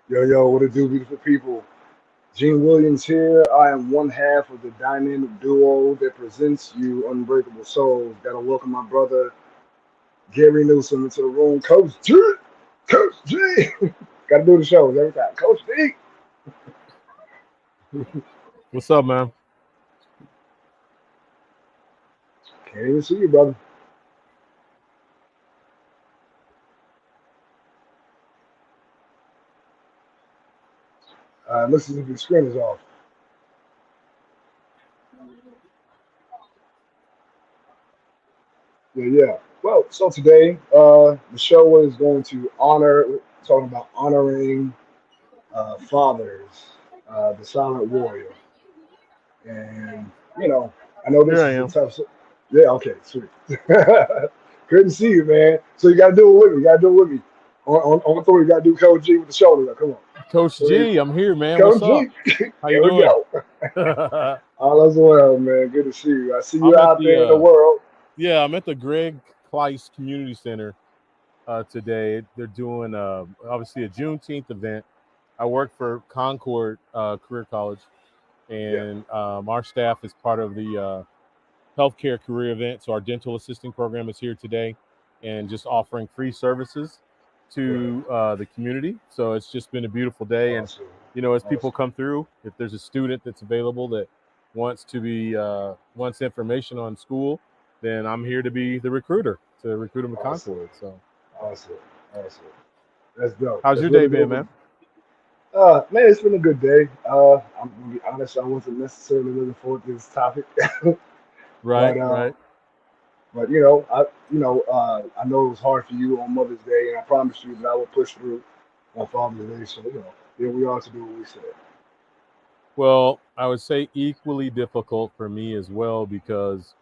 Yo, what it do, beautiful people? Gene Williams here. I am one half of the dynamic duo that presents you Unbreakable Souls. Gotta welcome my brother Gary Newsom into the room. Coach G! Coach G! Gotta do the shows every time. Coach D! What's up, man? Can't even see you, brother. Looks as if your screen is off. Yeah. Well, so today, the show is going to we're talking about honoring fathers, the silent warrior. And, you know, I know Here this I is a am. yeah, okay, sweet. Good to see you, man. So you got to do it with me. You got to do it with me. On three, you got to do Coach G with the shoulder. Come on. Coach Three. G, I'm here, man. What's Coach up? G. How you Here we doing? go. All is well, man. Good to see you. I see you I'm at out the there in the world. I'm at the Greg Kleiss Community Center today. They're doing obviously a Juneteenth event. I work for Concord Career College, Yeah. and our staff is part of the healthcare career event. So our dental assisting program is here today, and just offering free services Right. to the community. So it's just been a beautiful day, and Awesome. as people Awesome. come through, if there's a student that's available that wants information on school, then I'm here to be the recruiter to recruit them to Awesome. Concord. So Awesome. Awesome. That's dope. how's That's your day really been, dope. man? Man, it's been a good day. I'm gonna be honest. I wasn't necessarily looking forward to this topic, Right, but right. I know it was hard for you on Mother's Day, and I promised you that I would push through on Father's Day. So here we are to do what we said. Well, I would say equally difficult for me as well, because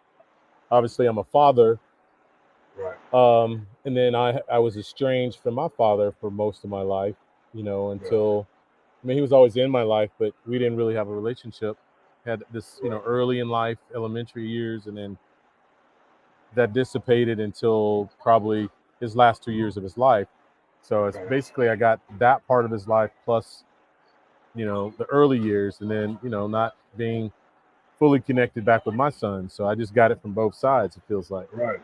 obviously I'm a father. Right. And then I was estranged from my father for most of my life, Yeah. until, I mean, he was always in my life, but we didn't really have a relationship. Had this, Right. early in life, elementary years, and then that dissipated until probably his last 2 years of his life. So it's Right. basically I got that part of his life plus, the early years, and then, not being fully connected back with my son. So I just got it from both sides, it feels like. Right.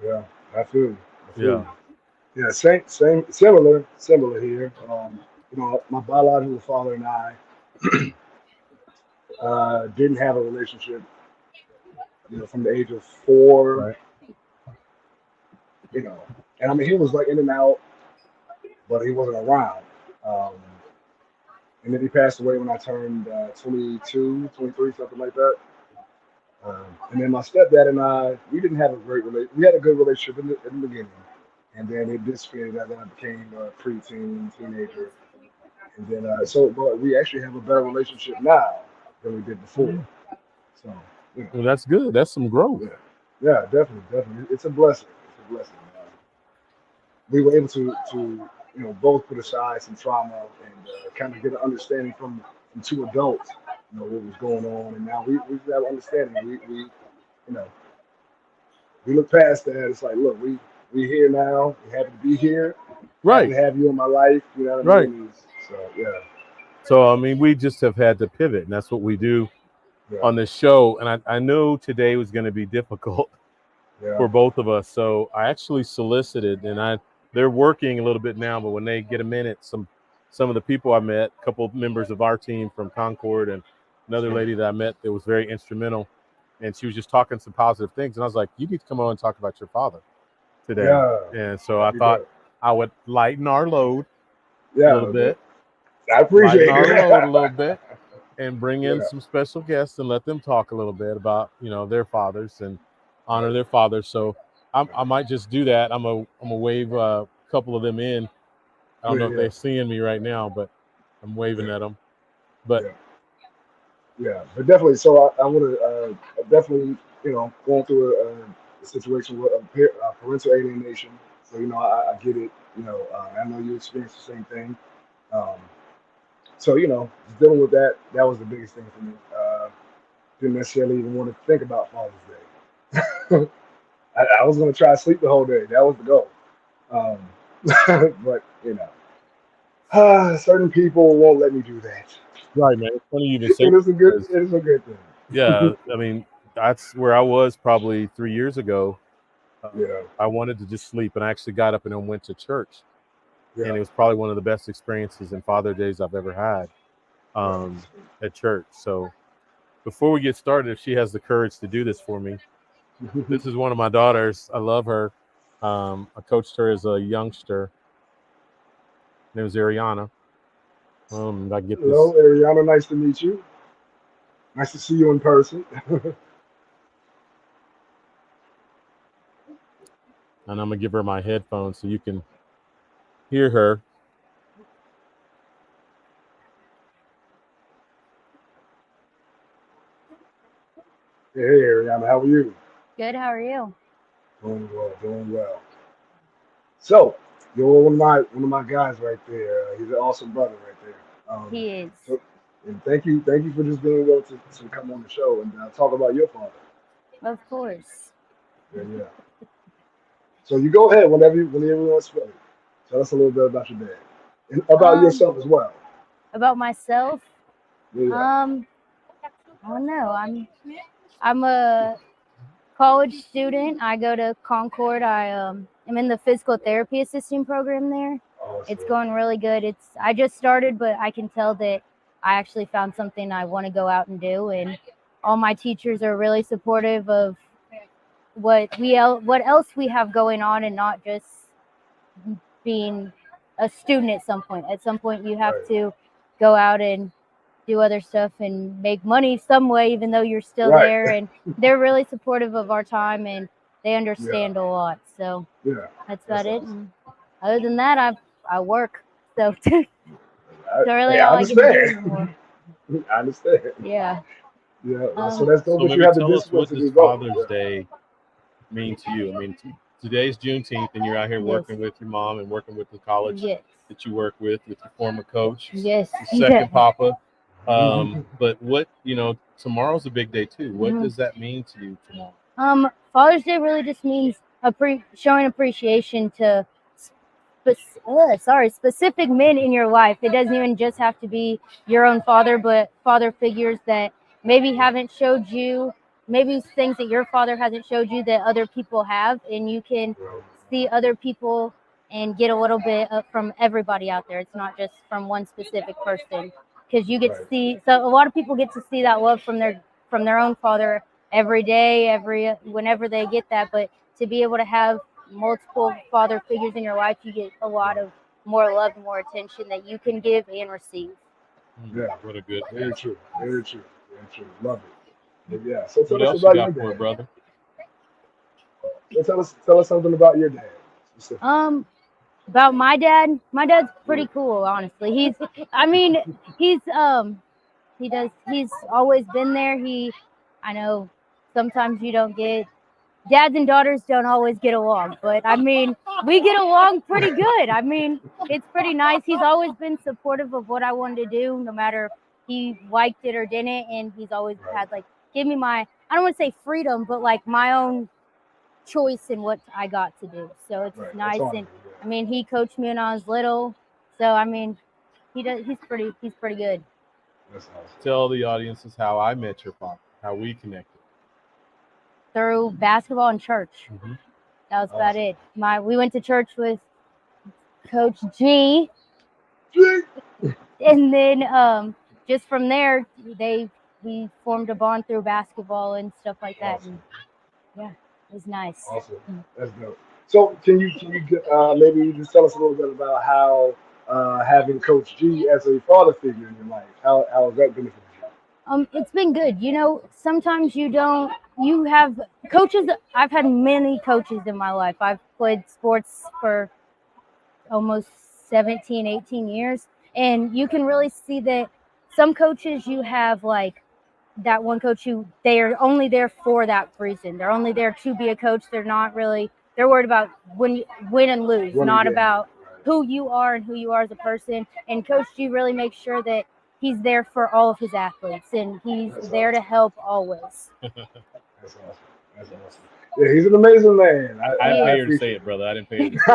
Yeah. I feel you. I feel Yeah. you. Yeah. Same. Similar here. My biological father and I didn't have a relationship. From the age of 4. Right. You know, and I mean, he was like in and out, but he wasn't around. Um, and then he passed away when I turned 22, 23, something like that. And then my stepdad and I, we didn't have a great relationship. We had a good relationship in the beginning, and then it dissipated as I became a preteen, teenager, and then but we actually have a better relationship now than we did before. So, you know, Well, that's good. That's some growth. yeah, yeah, definitely, it's a blessing. It's a blessing. We were able to both put aside some trauma and kind of get an understanding from two adults, what was going on, and now we have understanding. We you know we look past that. It's like, look, we here now. We happy to be here. Happy Right. to have you in my life. You know what I Right. mean? So yeah, So I mean, we just have had to pivot, and that's what we do yeah, on this show. And I knew today was going to be difficult yeah, for both of us. So I actually solicited, and they're working a little bit now, but when they get a minute, some of the people I met, a couple of members of our team from Concord, and another sure. lady that I met that was very instrumental, and she was just talking some positive things, and I was like, you need to come on and talk about your father today. Yeah, And so I that'd be thought dope. I would lighten our load a little Yeah, bit, I lighten appreciate our it. load a little bit, and bring in Yeah, some special guests and let them talk a little bit about their fathers and honor right, their fathers. So I right. might just do that. I'm a wave a couple of them in. I don't know if Yeah, they're seeing me right now, but I'm waving yeah, at them. But yeah. Yeah, but definitely. So I would have definitely, going through a situation with parental alienation. So I get it. I know you experienced the same thing. Um, so just dealing with that, that was the biggest thing for me. Didn't necessarily even want to think about Father's Day. I was going to try to sleep the whole day. That was the goal. Um, But certain people won't let me do that. Right, man. It's funny you even say It is a good. because It is a good thing. yeah, I mean that's where I was probably 3 years ago. Yeah. I wanted to just sleep, and I actually got up and then went to church, Yeah. and it was probably one of the best experiences in Father Days I've ever had at church. So before we get started, if she has the courage to do this for me, this is one of my daughters. I love her. I coached her as a youngster. Her name was Ariana. I get Hello, this, Ariana. Nice to meet you. Nice to see you in person. and I'm gonna give her my headphones so you can hear her. Hey, Ariana. How are you? Good, how are you? Doing well. Doing well. So you're one of my guys right there. He's an awesome brother right there. He is. So, and thank you for just being able to come on the show and talk about your father. Of course. Yeah, yeah. So you go ahead whenever you want to speak. Tell us a little bit about your dad and about Um, yourself as well. about myself, Yeah, yeah. I don't know. I'm a college student. I go to Concord. I'm in the physical therapy assisting program there. It's Awesome. going really good. I just started, but I can tell that I actually found something I want to go out and do, and all my teachers are really supportive of what else we have going on, and not just being a student at some point. At some point, you have Right. to go out and do other stuff and make money some way, even though you're still Right. there. And they're really supportive of our time, and they Yeah. understand a lot. So Yeah. that's That's about it. awesome. And other than that, I work. So that's really Hey, I all I can do understand. anymore. I understand. Yeah. Yeah. So Um, that's dope. so But you maybe have the tell us, discipline what to does do both. Father's Yeah. Day mean to you? I mean, today's Juneteenth, and you're out here Yes. working with your mom and working with the college Yes. that you work with your former coach, Yes. your second papa. Mhm. But what, tomorrow's a big day too. What Mhm. does that mean to you tomorrow? Father's Day really just means showing appreciation to specific men in your life. It doesn't even just have to be your own father, but father figures that maybe haven't showed you, maybe things that your father hasn't showed you that other people have, and you can see other people and get a little bit from everybody out there. It's not just from one specific person, because you get to Right. see. So a lot of people get to see that love from their own father every day, whenever they get that. But to be able to have multiple father figures in your life, you get a lot of more love and more attention that you can give and receive. Yeah. What a good Very answer. true. Very true. Very true. Love it. But yeah. So What tell us else you about your got for it, dad. brother? So tell us something about your dad specifically. About my dad's pretty cool, honestly. He's he's always been there. I know sometimes you don't get, dads and daughters don't always get along, but we get along pretty good. It's pretty nice. He's always been supportive of what I wanted to do, no matter if he liked it or didn't. And he's always Right. had, give me I don't want to say freedom, but my own choice in what I got to do. So it's Right. That's nice. awesome. And Yeah. he coached me when I was little. So he's pretty good. That's awesome. Tell the audiences how I met your father, how we connected. Through basketball and church. Mm-hmm. That was about Awesome. it. We went to church with Coach G, and then just from there we formed a bond through basketball and stuff like that. Awesome. And yeah, it was nice. Awesome. That's dope. So maybe just tell us a little bit about how having Coach G as a father figure in your life, how has that benefited you? It's been good. Sometimes you have coaches. I've had many coaches in my life. I've played sports for almost 17, 18 years. And you can really see that some coaches, you have that one coach they are only there for that reason. They're only there to be a coach. They're worried about win and lose, Running not game. about Right. who you are and who you are as a person. And Coach G really makes sure that he's there for all of his athletes, and he's That's there to awesome. help always. That's awesome. That's awesome. Yeah, he's an amazing man. I didn't pay her to say it, brother. I didn't pay her to say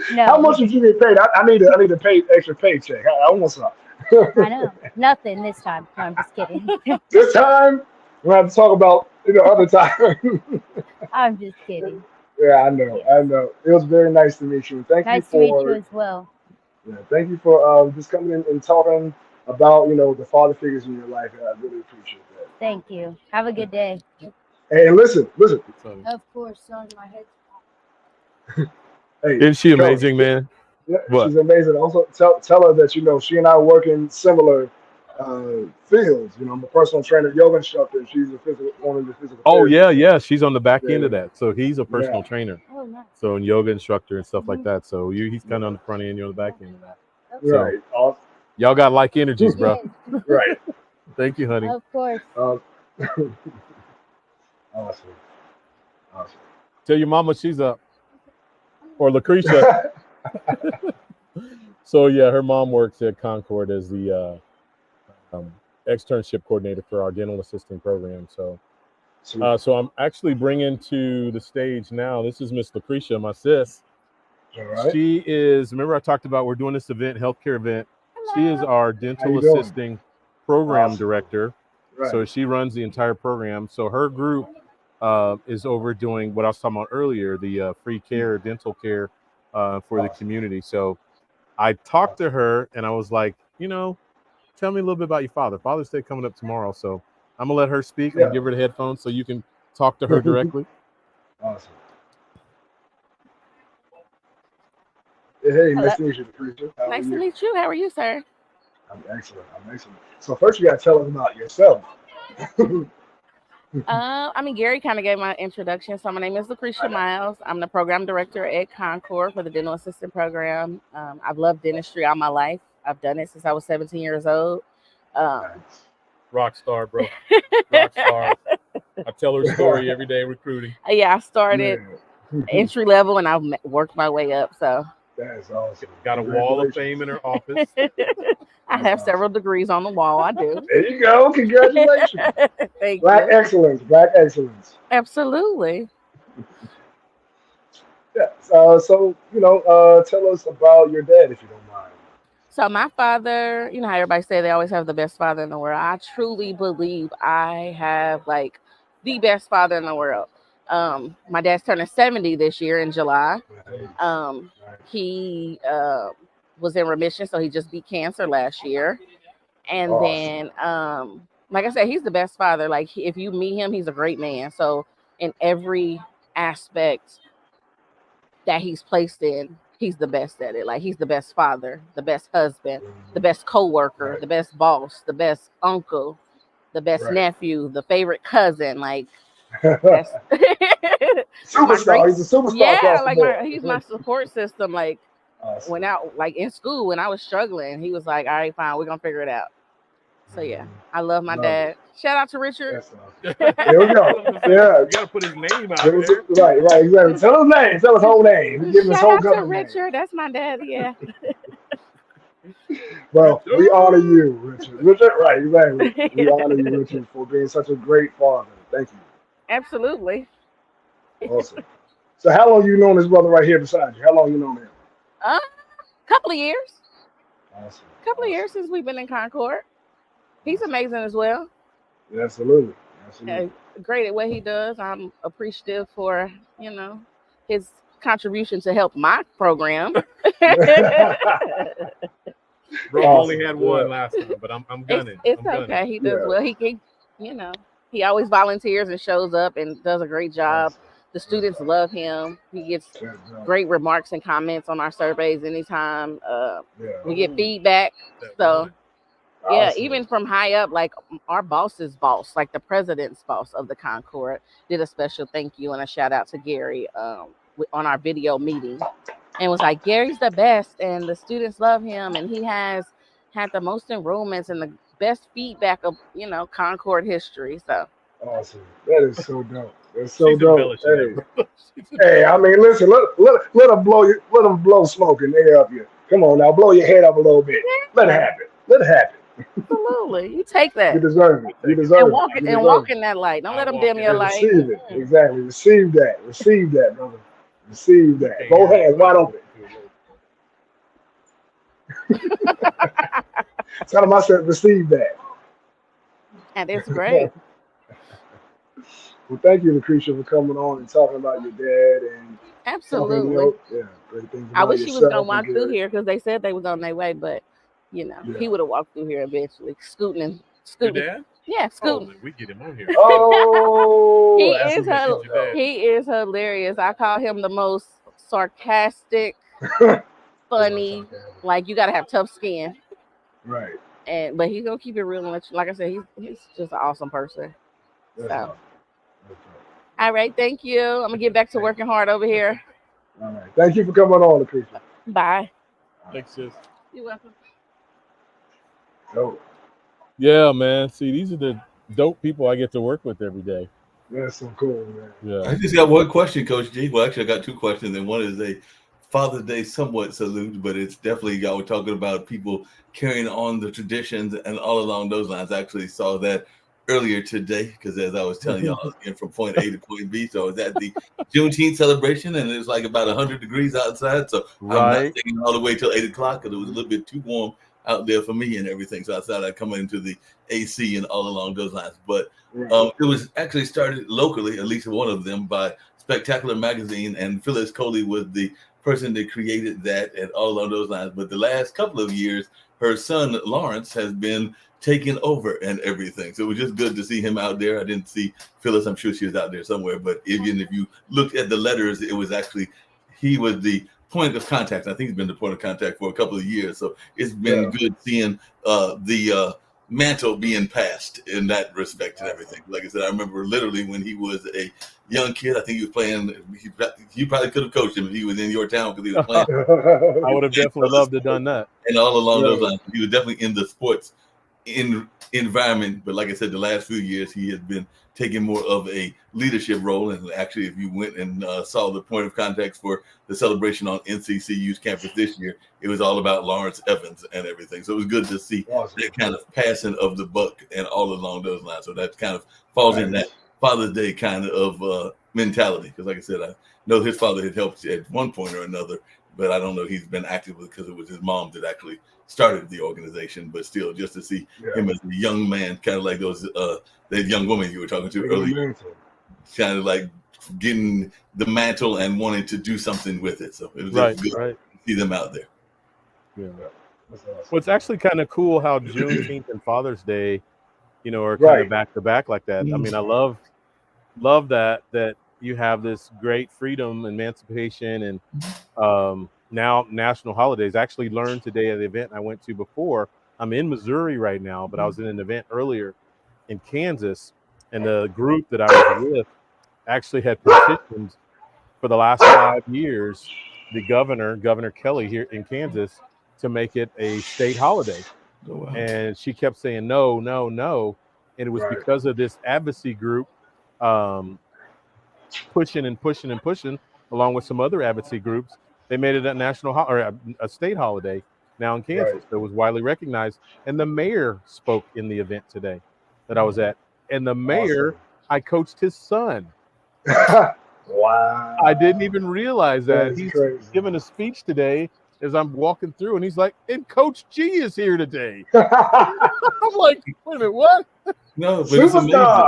it. No. How much did you get paid? I need to pay extra paycheck. I want some. I know. Nothing this time. No, I'm just kidding. This time we're going to talk about other time. I'm just kidding. Yeah, I know. It was very nice to meet you. Thank Nice you to meet for you as well. thank you for just coming in and talking about the father figures in your life. I really appreciate that. Thank you. Have a good day. And listen. Of course. Sorry, my head. Hey, Isn't she Coach, amazing, man? yeah, What? she's amazing. Also, tell her that she and I work in similar fields. I'm a personal trainer, yoga instructor. She's one of the physical. Oh therapists. yeah. She's on the back end of Yeah. that. So he's a personal Yeah. trainer. Oh, nice. So and yoga instructor and stuff like that. So he's kind of on the front end, you're on the back end of that. Right. Awesome. Y'all got like energies, bro. Yes, Right. Thank you, honey. of course. Awesome. Tell your mama she's up. Or Lucretia. So yeah, her mom works at Concord as the externship coordinator for our dental assisting program. So I'm actually bringing to the stage now. This is Miss Lucretia, my sis. All right. She is. Remember, I talked about we're doing this event, healthcare event. She is our dental you doing? assisting program Awesome. director. Right. So she runs the entire program. So her group is over doing what I was talking about earlier, the free care, dental care for the community. So I talked to her and I was like, tell me a little bit about your father. Father's Day coming up tomorrow. So I'm going to let her speak. I'm going to give her the headphones so you can talk to her directly. Awesome. Hey, nice to meet you, Lucretia. Nice to meet you. How are you, sir? I'm excellent. So first you got to tell us about yourself. Gary kind of gave my introduction. So my name is Lucretia Miles. I'm the program director at Concord for the dental assistant program. I've loved dentistry all my life. I've done it since I was 17 years old. Rock star, bro. Rock star. I tell her story every day recruiting. Yeah, I started entry level and I've worked my way up. So that is awesome. Got a wall of fame in her office. I have several degrees on the wall. I do. There you go. Congratulations. Thank Black you. excellence. Black excellence. Absolutely. Yeah. So tell us about your dad, if you don't mind. So my father, how everybody say they always have the best father in the world. I truly believe I have the best father in the world. My dad's turning 70 this year in July. He was in remission, so he just beat cancer last year. And then, like I said, he's the best father. Like if you meet him, he's a great man. So in every aspect that he's placed in, he's the best at it. Like he's the best father, the best husband, the best co-worker, the best boss, the best uncle, the best nephew, the favorite cousin. Like that's superstar. He's a superstar. Yeah, he's my support system. Like when out in school when I was struggling, he was like, "All right, fine, we're gonna figure it out." So yeah, I love my dad. Shout out to Richard. There we go. Yeah, you gotta put his name out there. Right, exactly. Tell his name. Tell his whole name. Give him his whole Shout out to government Richard. That's my dad. Yeah. Well, we honor you, Richard. Right, exactly. We honor you, Richard, for being such a great father. Thank you. Absolutely. Awesome. So how long you known this brother right here beside you? How long you known him? Couple of years. Awesome. Couple of years since we've been in Concord. He's amazing as well. Yeah, absolutely. Great at what he does. I'm appreciative for, his contribution to help my program. Bro, only had one last time, but I'm gunning. It's okay. He does well. He always volunteers and shows up and does a great job. The students love him. He gets great remarks and comments on our surveys anytime. We get feedback. So even from high up, like our boss's boss, like the president's boss of the Concord, did a special thank you and a shout out to Gary on our video meeting, and was like, Gary's the best, and the students love him, and he has had the most enrollments and the best feedback of Concord history. So awesome. That is so dope. That's so dope. Hey, I mean, listen, let them blow smoke in the air up you. Come on now, blow your head up a little bit. Let it happen. Absolutely. You take that. You deserve it. You deserve And it. walk You and deserve walk it. in that light. Don't let them walk dim in your it. light. Receive it. Exactly. Receive that. Receive that, brother. Receive that. Can't Both hear hands it. wide open. Tell him I said receive that. And it's great. Well, thank you, Lucretia, for coming on and talking about your dad and talking, Absolutely. great things I about wish he was gonna yourself and walk through good. here because they said they was on their way, but he Yeah. would have walked through here eventually, scooting. Your Scooting. dad? Yeah, scooting. Oh, we get him on here. Oh, He that's is what Your you dad. he is hilarious. I call him the most sarcastic, funny. Like you gotta have tough skin, Right. but he's gonna keep it real. And like I said, he's just an awesome person. That's So, awesome. That's awesome. all right, thank you. I'm gonna get back to working hard over here. All right. Thank you for coming on, Lucretia. Bye. Thanks, sis. You're welcome. Oh, Yeah, man. See, these are the dope people I get to work with every day. that's so cool, man. Yeah. I just got one question, Coach G. Well, actually, I got two questions, and one is a Father's Day somewhat salute, but it's definitely y'all were talking about people carrying on the traditions and all along those lines. I actually saw that earlier today because, as I was telling y'all, I was getting from point A to point B. So I was at the Juneteenth celebration, and it was like about 100 degrees outside. So I'm not Right. staying all the way till 8 o'clock because it was a little bit too warm out there for me and everything. So I thought I'd come into the AC and all along those lines. But Right. it was actually started locally, at least one of them, by Spectacular Magazine, and Phyllis Coley was the person that created that and all on those lines. But the last couple of years, her son Lawrence has been taking over and everything. So it was just good to see him out there. I didn't see Phyllis. I'm sure she was out there somewhere. But even if you looked at the letters, it was actually, he was the point of contact. I think he's been the point of contact for a couple of years. So it's been good seeing the mantle being passed in that respect and everything. Like I said, I remember literally when he was a young kid, I think he was playing, you probably could have coached him if he was in your town because he was playing. I would have definitely loved to have done that. And all along those Right. lines, he was definitely in the sports environment. But like I said, the last few years, he has been taking more of a leadership role. And actually, if you went and saw the point of contact for the celebration on NCCU's campus this year, it was all about Lawrence Evans and everything. So it was good to see Awesome. that kind of passing of the buck and all along those lines. So that kind of falls in that Father's Day kind of mentality. Because like I said, I know his father had helped at one point or another, but I don't know he's been active because it was his mom that actually started the organization. But still, just to see him as a young man, kind of like those that young woman you were talking to earlier, kind of like getting the mantle and wanting to do something with it. So it was just good to see them out there. Yeah. Well, it's actually kind of cool how Juneteenth and Father's Day, are kind of back to back like that. I mean, I love that you have this great freedom, emancipation, and now national holidays. I actually learned today at the event I went to before. I'm in Missouri right now, but I was in an event earlier in Kansas, and the group that I was with actually had petitioned for the last 5 years the Governor Kelly here in Kansas to make it a state holiday. Oh, wow. And she kept saying no, no, no. And it was because of this advocacy group pushing along with some other advocacy groups. They made it a national or a state holiday now in Kansas that was widely recognized. And the mayor spoke in the event today that I was at. And the mayor, I coached his son. Wow. I didn't even realize that. He's crazy. giving a speech today as I'm walking through, and he's like, and Coach G is here today. I'm like, wait a minute, what? No, but it's amazing.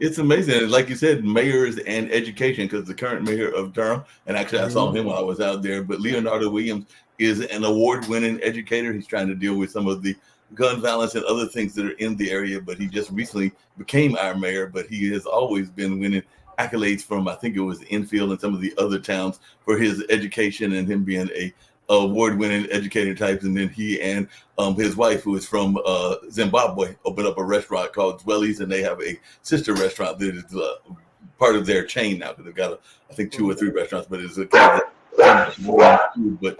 It's amazing. Like you said, mayors and education, because the current mayor of Durham, and actually I saw him while I was out there, but Leonardo Williams is an award-winning educator. He's trying to deal with some of the gun violence and other things that are in the area, but he just recently became our mayor, but he has always been winning accolades from, I think it was Enfield and some of the other towns for his education and him being a award-winning educator types. And then he and his wife, who is from Zimbabwe, opened up a restaurant called Dwellies, and they have a sister restaurant that is part of their chain now, because they've got I think 2 or 3 restaurants, but it's a kind of food. But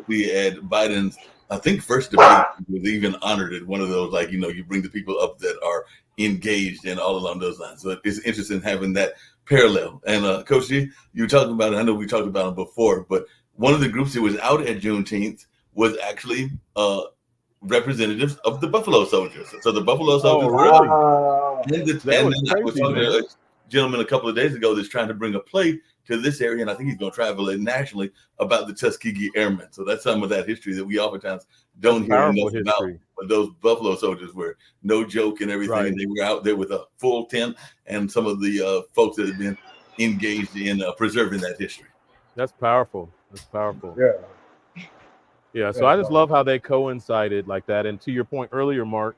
he at Biden's, I think, first debate, was even honored at one of those, like, you bring the people up that are engaged and all along those lines. So it's interesting having that parallel. And Coach G, you were talking about it. I know we talked about it before, but one of the groups that was out at Juneteenth was actually representatives of the Buffalo Soldiers. So the Buffalo Soldiers. really? And That then was I was crazy, talking to man. a gentleman a couple of days ago that's trying to bring a play to this area, and I think he's going to travel it nationally about the Tuskegee Airmen. So that's some of that history that we oftentimes don't hear enough about. But those Buffalo Soldiers were no joke and everything, Right. and they were out there with a full tent, and some of the folks that have been engaged in preserving that history. That's powerful. That's powerful. Yeah. Yeah. So I just love how they coincided like that. And to your point earlier, Mark,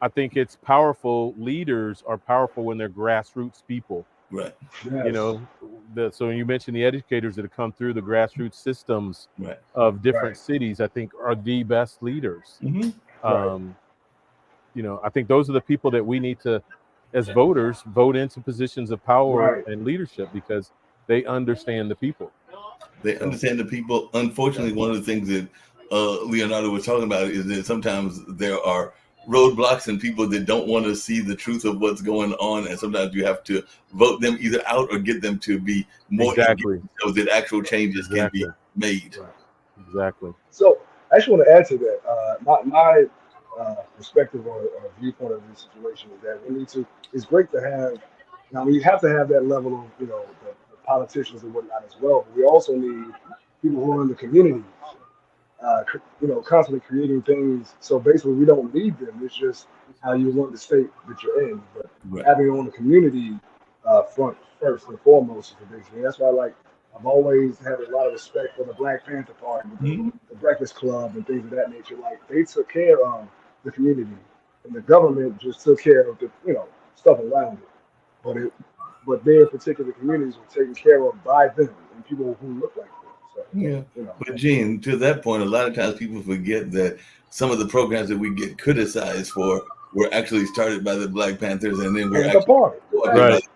I think it's powerful. Leaders are powerful when they're grassroots people. Right. Yes. You know, so you mentioned the educators that have come through the grassroots systems Right. of different cities, I think are the best leaders. Mm-hmm. You know, I think those are the people that we need to, as voters, vote into positions of power and leadership because they understand the people. They understand the people. Unfortunately, one of the things that Leonardo was talking about is that sometimes there are roadblocks and people that don't want to see the truth of what's going on, and sometimes you have to vote them either out or get them to be more engaged so that actual changes can be made. Exactly. So I actually want to add to that. My perspective or viewpoint of this situation is that we need to. It's great to have. Now, you have to have that level of, you know, the politicians and whatnot as well. But we also need people who are in the community, you know, constantly creating things. So basically, we don't need them. It's just how you want the state that you're in. But having it on the community front first and foremost is the big thing. That's why, I've always had a lot of respect for the Black Panther Party, the Breakfast Club, and things of that nature. Like, they took care of the community, and the government just took care of the, you know, stuff around it. But their particular communities were taken care of by them and people who look like them. So, you know. But Gene, to that point, a lot of times people forget that some of the programs that we get criticized for were actually started by the Black Panthers, and then we're actually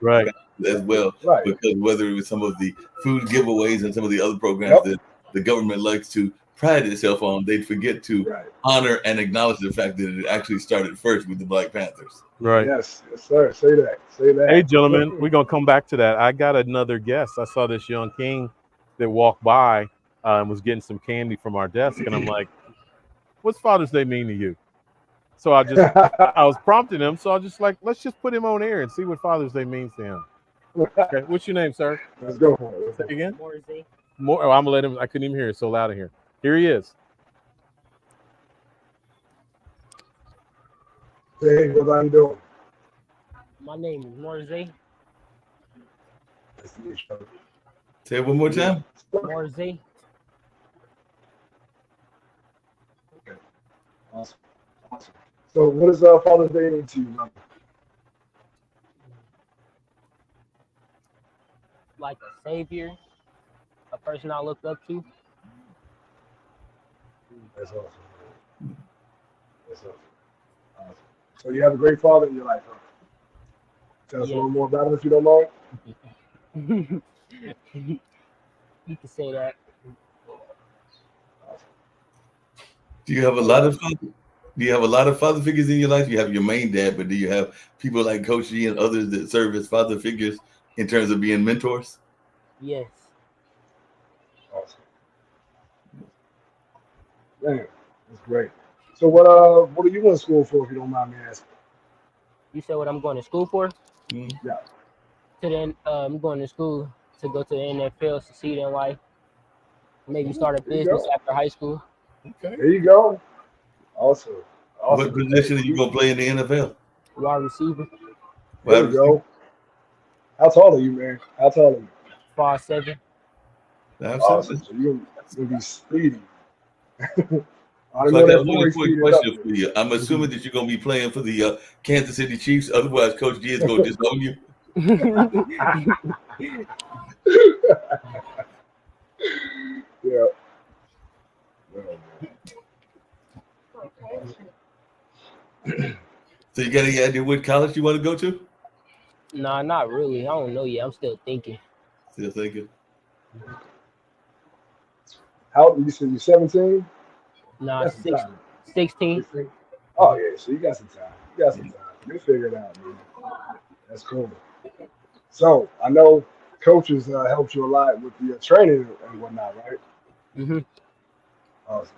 right as well. Because whether it was some of the food giveaways and some of the other programs that the government likes to pride itself on, they'd forget to honor and acknowledge the fact that it actually started first with the Black Panthers. Right. Yes, sir. Say that. Hey, gentlemen, we're going to come back to that. I got another guest. I saw this young king that walked by and was getting some candy from our desk. And I'm like, what's Father's Day mean to you? So I was prompting him. So I was just like, let's just put him on air and see what Father's Day means to him. Okay. What's your name, sir? Let's go for it. Say again? More. Oh, I'm going to let him. I couldn't even hear it. It's so loud in here. Here he is. Hey, what are you doing? My name is Morze. Say it one more time. Morze. Okay. Awesome. So, what does Father's Day mean to you, man? Like a savior, a person I looked up to. That's awesome. That's awesome. So, you have a great father in your life, huh? Tell us a little more about him if you don't mind. You can say that. Do you have a lot of father figures in your life? You have your main dad, but do you have people like Coach G and others that serve as father figures in terms of being mentors? Yes. Awesome. Man, that's great. So what are you in school for, if you don't mind me asking? You said what I'm going to school for? Yeah. I'm going to school to go to the NFL, succeed in life, maybe start a business after high school. Okay. There you go. Awesome. What position are you going to play in the NFL? Wide receiver. There you go. How tall are you, man? How tall are you? 5'7". Awesome. So you're going to be speedy. I got one quick question for you. I'm assuming that you're going to be playing for the Kansas City Chiefs. Otherwise, Coach G is going to disown you. Yeah. So you got any idea what college you want to go to? Nah, not really. I don't know yet. I'm still thinking. Still thinking. How you said you're 17? Nah, 16. Oh yeah, so you got some time. You'll figure it out, man. That's cool. So I know coaches helped you a lot with the training and whatnot, right? Mm-hmm. Awesome.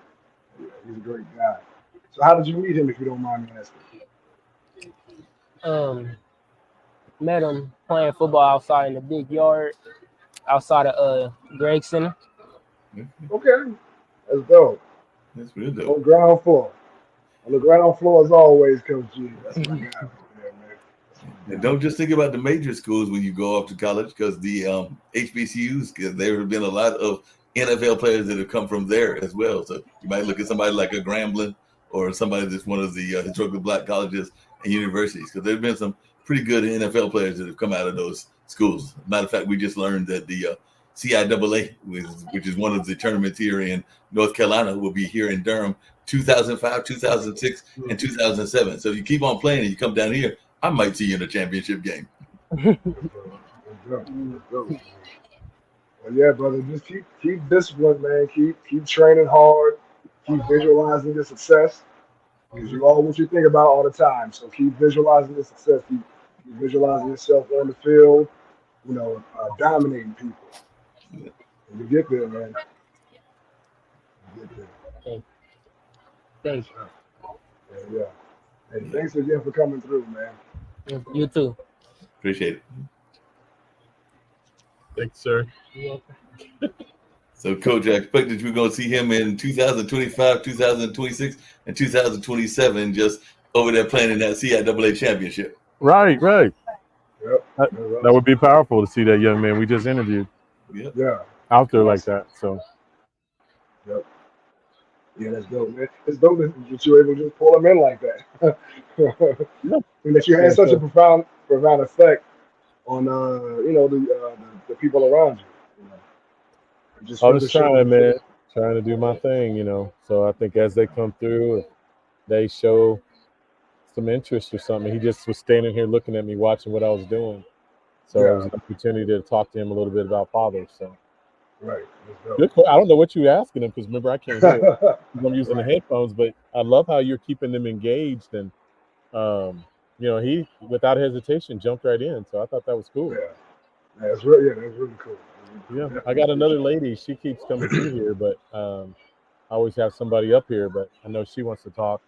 Yeah, he's a great guy. So how did you meet him, if you don't mind me asking? Met him playing football outside in the big yard, outside of Greg Center. Okay, that's dope. That's real dope. On ground floor. On the ground floor, as always, Coach G. That's my guy. Yeah, man. And don't just think about the major schools when you go off to college, because the HBCUs, because there have been a lot of NFL players that have come from there as well. So you might look at somebody like a Grambling or somebody that's one of the historically black colleges and universities, because there have been some pretty good NFL players that have come out of those schools. Matter of fact, we just learned that the CIAA, which is one of the tournaments here in North Carolina, will be here in Durham 2005, 2006, and 2007. So if you keep on playing and you come down here, I might see you in a championship game. Well, yeah, brother. Just keep disciplined, man. Keep training hard. Keep visualizing your success, because you all what you think about all the time. So keep visualizing your success. Keep visualizing yourself on the field. Dominating people. And you get there, man. You get there. Thanks. Yeah. And thanks again for coming through, man. You too. Appreciate it. Thanks, sir. So, Coach, I expect that we're going to see him in 2025, 2026, and 2027, just over there playing in that CIAA championship. Right. Yep. That would be powerful to see that young man we just interviewed. Yep. Yeah. Out there like that. So. Yep. Yeah, that's dope, man. It's dope that you were able to just pull them in like that. And that you had such a profound effect on the people around you. I was trying to do my thing, So I think as they come through, they show some interest or something. He just was standing here looking at me, watching what I was doing. So it was an opportunity to talk to him a little bit about father. So. Right. Good. I don't know what you're asking him, because remember I can't hear it. I'm using the headphones, but I love how you're keeping them engaged, and he without hesitation jumped right in. So I thought that was cool. Yeah, that's really cool. Yeah, I got another lady. She keeps coming through here, but I always have somebody up here. But I know she wants to talk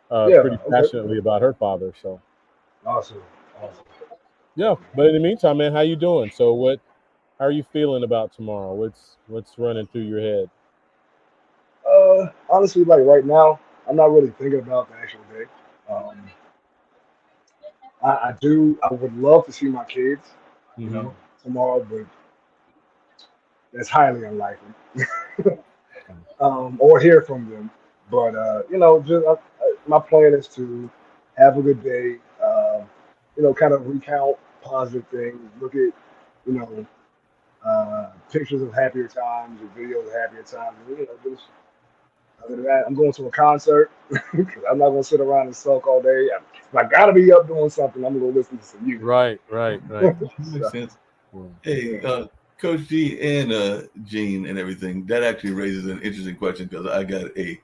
pretty passionately about her father. So awesome. Yeah, but in the meantime, man, how you doing? So how are you feeling about tomorrow? What's running through your head? Honestly, like right now, I'm not really thinking about the actual day. I would love to see my kids, tomorrow, but that's highly unlikely. Or hear from them. But my plan is to have a good day. Kind of recount positive things. Look at pictures of happier times or videos of happier times. Just other than that, I'm going to a concert because I'm not going to sit around and sulk all day. If I got to be up doing something, I'm going to listen to some music. Right. Makes sense. Hey, Coach G and Gene and everything, that actually raises an interesting question, because I got a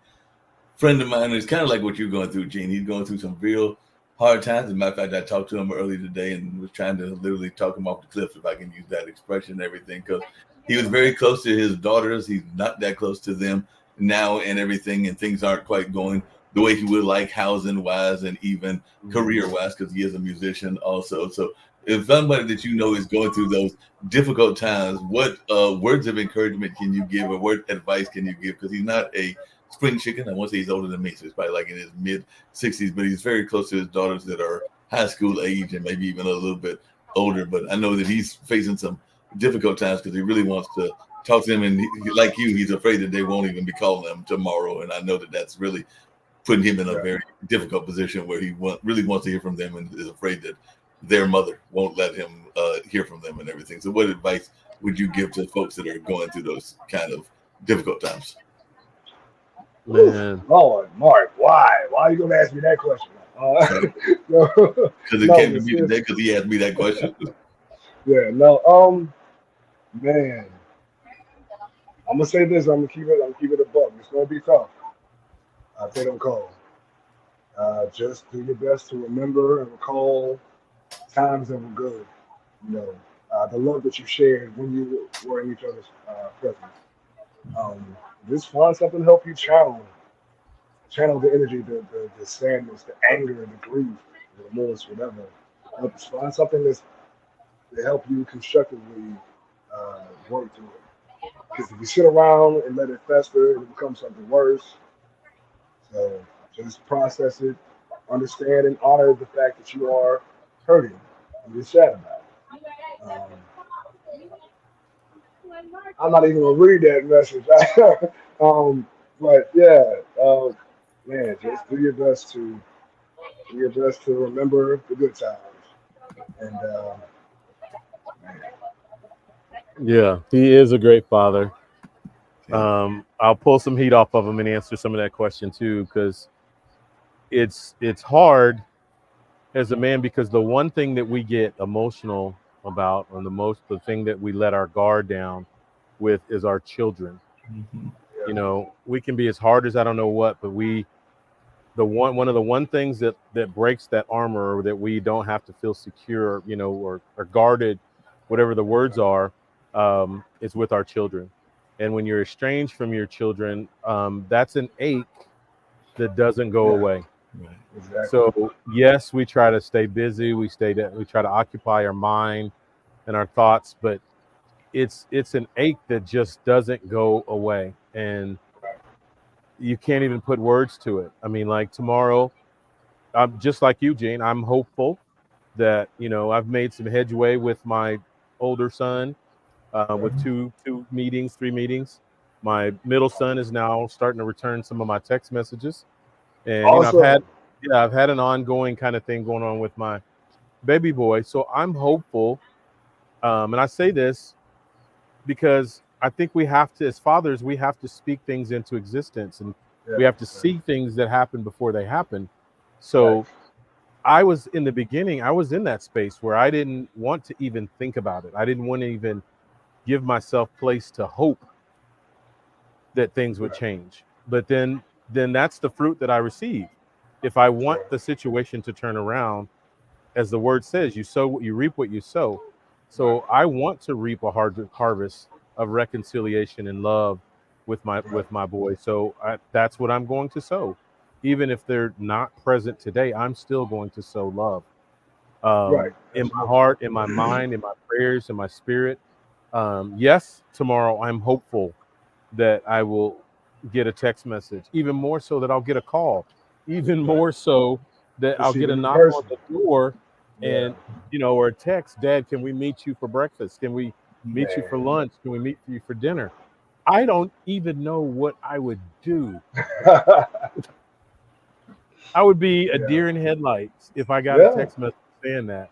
friend of mine who's kind of like what you're going through, Gene. He's going through some real hard times. As a matter of fact, I talked to him earlier today and was trying to literally talk him off the cliff, if I can use that expression and everything, because he was very close to his daughters. He's not that close to them now and everything, and things aren't quite going the way he would like, housing-wise and even career-wise, because he is a musician also. So if somebody that you know is going through those difficult times, what words of encouragement can you give, or what advice can you give? Because he's not a spring chicken. I won't say he's older than me, so he's probably like in his mid-60s, but he's very close to his daughters that are high school age and maybe even a little bit older. But I know that he's facing some difficult times because he really wants to talk to them. And like you, he's afraid that they won't even be calling him tomorrow. And I know that that's really putting him in a very difficult position where he really wants to hear from them and is afraid that their mother won't let him hear from them and everything. So what advice would you give to folks that are going through those kind of difficult times? Man. Lord, Mark, why? Why are you going to ask me that question? Because it came to me today because he asked me that question. Man. I'm gonna say this. I'm gonna keep it a buck. It's gonna be tough. I think I'm cold. Just do your best to remember and recall times that were good. The love that you shared when you were in each other's presence. Just find something to help you channel channel the energy, the sadness, the anger, the grief, the remorse, whatever. Find something that's to help you constructively work through it. Because if you sit around and let it fester, it becomes something worse. So just process it, understand and honor the fact that you are hurting and you're sad about it. I'm not even gonna read that message. But yeah, man, just do your best to remember the good times. And man, Yeah, he is a great father. I'll pull some heat off of him and answer some of that question too, because it's hard as a man, because the one thing that we get emotional about, and the thing that we let our guard down with, is our children. Mhm. You know, we can be as hard as I don't know what, but one of the one things that breaks that armor, or that we don't have to feel secure, you know, or guarded, whatever the words are, is with our children. And when you're estranged from your children, that's an ache that doesn't go away. Right. exactly. So yes, we try to stay busy. We try to occupy our mind and our thoughts, but it's an ache that just doesn't go away, and you can't even put words to it. I mean, like tomorrow, I'm just like you, Gene. I'm hopeful that, you know, I've made some headway with my older son, with two meetings, 3 meetings. My middle son is now starting to return some of my text messages, and you know, Awesome. I've had an ongoing kind of thing going on with my baby boy. So I'm hopeful, and I say this because I think we have to, as fathers, we have to speak things into existence, and Yeah, we have to yeah. see things that happen before they happen. So I was in the beginning, I was in that space where I didn't want to even think about it. I didn't want to even give myself place to hope that things would change. But then that's the fruit that I receive. If I want the situation to turn around, as the word says, you sow what you reap, what you sow. So I want to reap a harvest of reconciliation and love with my boy. So that's what I'm going to sow. Even if they're not present today, I'm still going to sow love, Right. in my Absolutely. heart, in my mind, in my prayers, in my spirit. Yes, tomorrow I'm hopeful that I will get a text message, even more so that I'll get a call, even more so that To I'll see get a them in knock on person. the door, Yeah. and, you know, or a text, Dad, can we meet you for breakfast? Can we meet you Man. for lunch? Can we meet you for dinner? I don't even know what I would do. I would be a yeah. deer in headlights if I got a Yeah. text message saying that,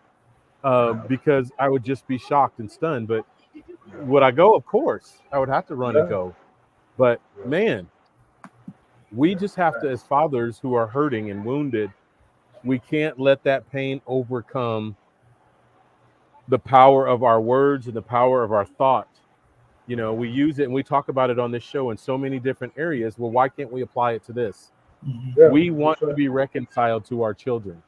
Yeah. because I would just be shocked and stunned. But Yeah. would I go? Of course, I would have to run and Yeah. go. But Yeah. man, we Yeah. just have to, as fathers who are hurting and wounded, we can't let that pain overcome the power of our words and the power of our thought. You know, we use it and we talk about it on this show in so many different areas. Well, why can't we apply it to this? Mhm. Yeah. We That's want to right. be reconciled to our children,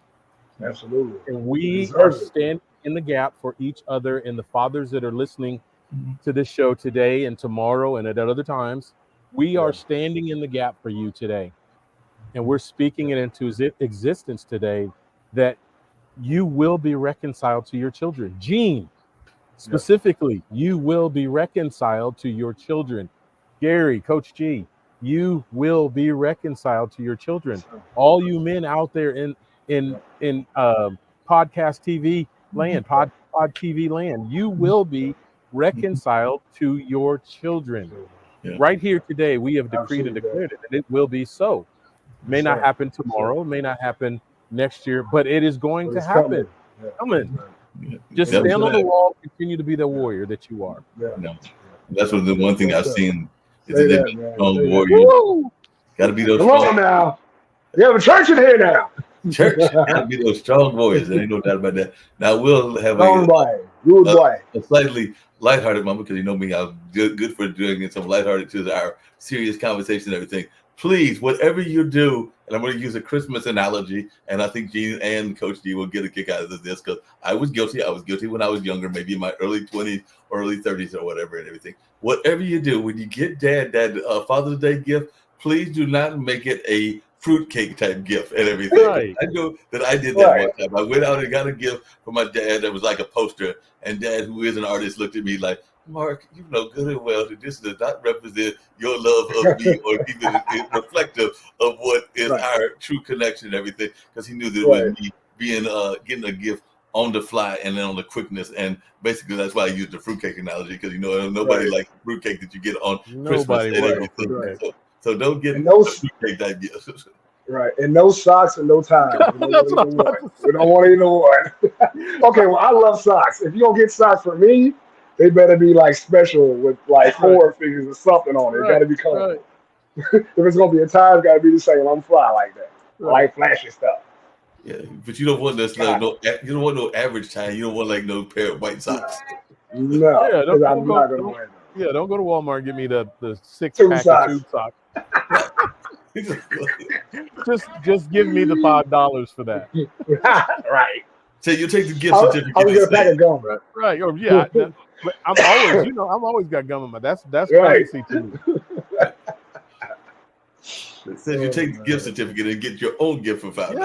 Absolutely. and You we are deserve it. standing in the gap for each other. And the fathers that are listening Mhm. to this show today and tomorrow and at other times, we Yeah. are standing in the gap for you today. And we're speaking it into existence today, that you will be reconciled to your children. Gene, Yeah. specifically, you will be reconciled to your children. Gary, Coach G, you will be reconciled to your children. So, All you men out there yeah. in podcast TV land, Yeah. pod TV land, you will be reconciled to your children. So, Yeah. Right here today, we have I decreed and received that. declared it, and it will be so. May Yes, not sir. happen Yes, sir. tomorrow, may not happen next year, but it is going But to it's happen. coming. Yeah. Coming. Right. Yeah. Just That Amen was to stand on the that. wall, continue to be the Yeah. warrior that you are. Yeah. no. Yeah. That's what the one thing Yes, I've sir. seen is that Say they've that, been man. strong Say that. warriors. Woo! Got to be those Come strong on now. You have a church in here now. church. Got to be those strong warriors. There ain't no doubt about that. Now we'll have Strong boy. Good boy. a slightly lighthearted moment because you know me, I'm good for doing some lighthearted to our serious conversation and everything. Please, whatever you do, and I'm going to use a Christmas analogy, and I think Gene and Coach D will get a kick out of this because I was guilty. I was guilty when I was younger, maybe in my early 20s, early 30s, or whatever, and everything. Whatever you do, when you get Dad that Father's Day gift, please do not make it a fruitcake type gift and everything. Right. I know that I did that one time. I went out and got a gift for my dad that was like a poster, and Dad, who is an artist, looked at me like, Mark, you know good and well that this does not represent your love of me or even reflective of what is our true connection and everything, because he knew that it was me being getting a gift on the fly and then on the quickness, and basically that's why I used the fruitcake analogy, because you know nobody likes the fruitcake that you get on Christmas and everything. So don't get the fruitcake that gift. Right, and no socks and no ties. We don't want either one. Okay, well I love socks. If you don't get socks for me, they better be like special with like horror figures or something on it. It got to be colorful. If it's gonna be a tie, it's got to be the same. I'm fly like that. I like flashy stuff. Yeah, but you don't want this like you don't want no average tie. You don't want like no pair of white socks. No, don't go to Walmart and get me the 6-pack of tube socks. just give me the $5 for that. Right. So you take the gift certificate. I'll get a pack of gum. Right. Oh yeah. I'm always, I'm always got gum in my. That's crazy to me. It says you take the gift certificate and get your own gift for $5.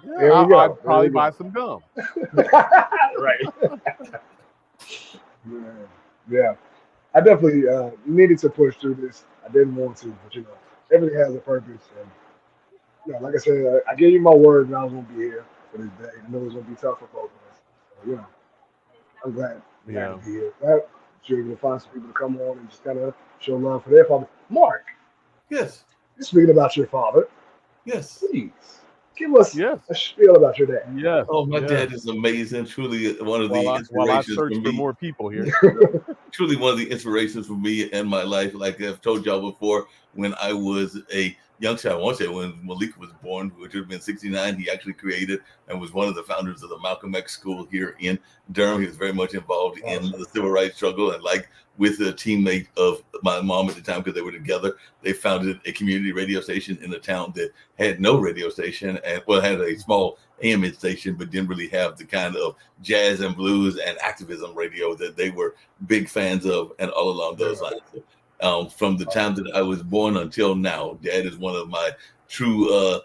Yeah. I'd probably buy some gum. Right. Yeah. I definitely needed to push through this. I didn't want to, but everything has a purpose. And like I said, I gave you my word that I was gonna be here for this day. I know it was gonna be tough for both of us. So, I'm glad to be here. That you're able to find some people to come on and just kind of show love for their father. Mark. Yes. You're speaking about your father. Yes. Please give us a spiel about your dad. Yes. Oh, my dad is amazing. Truly one of the inspirations while I search for more people here. Truly one of the inspirations for me in my life. Like I've told y'all before, when I was a youngster, I want to say when Malik was born, which would have been 69, he actually created and was one of the founders of the Malcolm X School here in Durham. He was very much involved in the civil rights struggle, and like with a teammate of my mom at the time, because they were together, they founded a community radio station in a town that had no radio station and had a small AM station, but didn't really have the kind of jazz and blues and activism radio that they were big fans of, and all along those lines. From the time that I was born until now, Dad is one of my true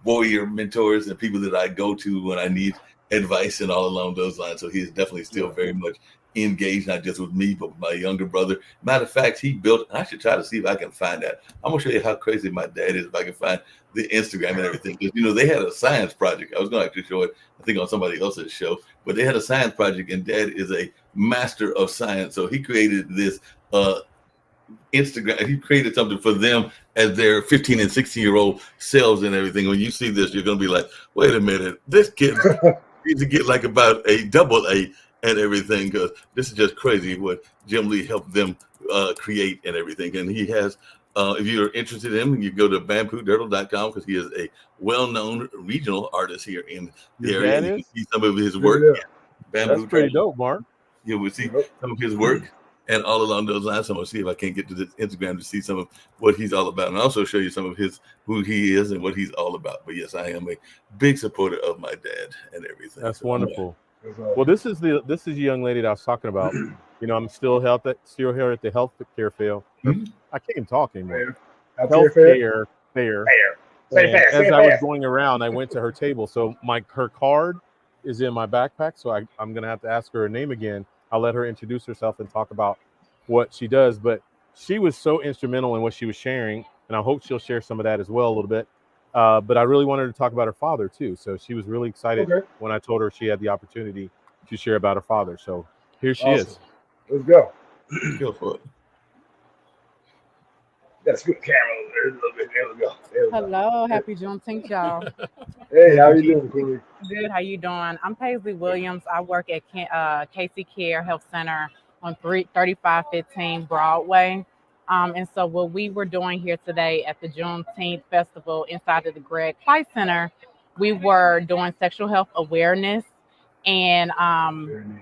warrior mentors and people that I go to when I need advice and all along those lines. So he is definitely still very much engaged, not just with me, but with my younger brother. Matter of fact, he built, and I should try to see if I can find that. I'm gonna show you how crazy my dad is if I can find the Instagram and everything. Because they had a science project. I was gonna actually show it, I think, on somebody else's show, but they had a science project, and Dad is a master of science. So he created this Instagram. He created something for them as their 15 and 16-year-old selves and everything. When you see this, you're gonna be like, wait a minute, this kid needs to get like about a double A and everything, because this is just crazy what Jim Lee helped them create and everything. And he has, if you're interested in him, you go to bamboodirtle.com, because he is a well-known regional artist here in the area. And you can see some of his work. That's pretty dope, Mark. You will see some of his work and all along those lines. I'm going to see if I can get to this Instagram to see some of what he's all about, and also show you some of who he is and what he's all about. But yes, I am a big supporter of my dad and everything. That's wonderful. Well, this is the young lady that I was talking about. I'm still here at the healthcare fair. I can't even talk anymore. Healthcare fair. As I was going around, I went to her table. So her card is in my backpack. So I'm gonna have to ask her name again. I'll let her introduce herself and talk about what she does. But she was so instrumental in what she was sharing, and I hope she'll share some of that as well a little bit. But I really wanted to talk about her father too. So she was really excited when I told her she had the opportunity to share about her father. So here she is. Let's go. Go for it. That's good camera a little bit. There we go. Hello, happy Juneteenth, y'all. Hey, how you doing, Corey? Good, how you doing? I'm Paisley Williams. I work at Casey Care Health Center on 3515 Broadway. And so what we were doing here today at the Juneteenth Festival inside of the Greg Price Center, we were doing sexual health awareness, and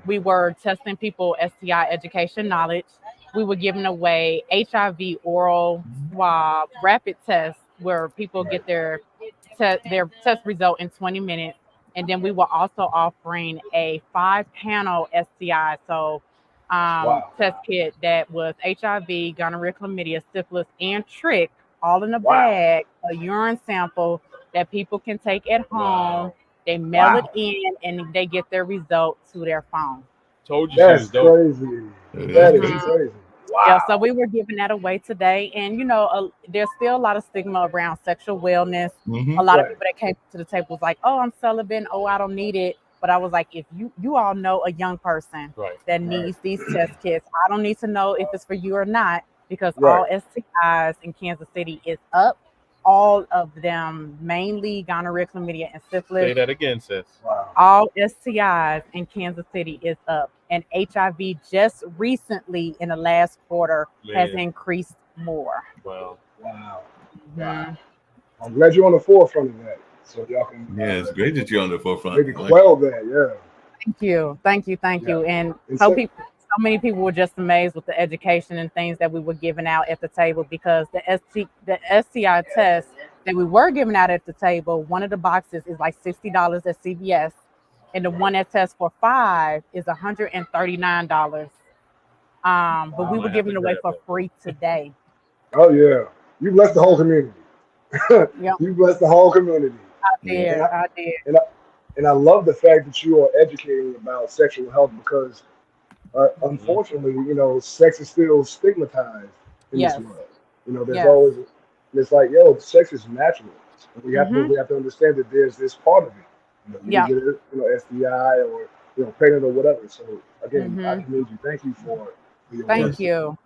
we were testing people STI education knowledge. We were giving away HIV oral swab rapid tests where people get their test result in 20 minutes. And then we were also offering a 5-panel STI test kit that was HIV, gonorrhea, chlamydia, syphilis, and trick all in a bag, a urine sample that people can take at home. They mail it in and they get their result to their phone. Told you That's she was dope. crazy. That is crazy. Wow. Yeah, so we were giving that away today. And, you know, there's still a lot of stigma around sexual wellness. A lot of people that came to the table was like, oh, I'm celibate. Oh, I don't need it. But I was like, if you all know a young person that needs these test kits, I don't need to know if it's for you or not, because all STIs in Kansas City is up. All of them, mainly gonorrhea, chlamydia, and syphilis. Say that again, sis. Wow. All STIs in Kansas City is up. And HIV just recently in the last quarter has increased more. Wow. Wow. Mhm. I'm glad you're on the forefront of that. So y'all can it's great that you're on the forefront. maybe quell that, Thank you. And so many people were just amazed with the education and things that we were giving out at the table, because the STI test that we were giving out at the table, one of the boxes is like $60 at CVS, and the one that tests for 5 is $139. But we were giving it away for free today. Oh yeah, you blessed the whole community. You blessed the whole community. I did. And I love the fact that you are educating about sexual health, because unfortunately, you know, sex is still stigmatized in this world. You know, there's always, it's like, yo, sex is natural. And we have to understand that there's this part of it. You know, you can get it, you know, STI or, you know, pregnant or whatever. So again, I commend you. Thank you for your Thank you.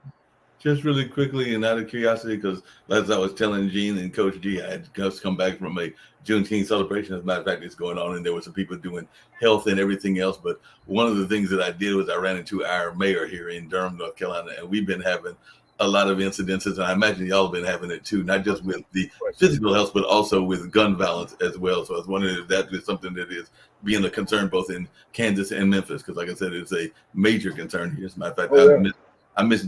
Just really quickly and out of curiosity, because as I was telling Gene and Coach G, I had just come back from a Juneteenth celebration. As a matter of fact, it's going on, and there were some people doing health and everything else. But one of the things that I did was I ran into our mayor here in Durham, North Carolina, and we've been having a lot of incidences, and I imagine y'all have been having it too, not just with the physical health, but also with gun violence as well. So I was wondering if that is something that is being a concern both in Kansas and Memphis, because like I said, it's a major concern here. As a matter of fact,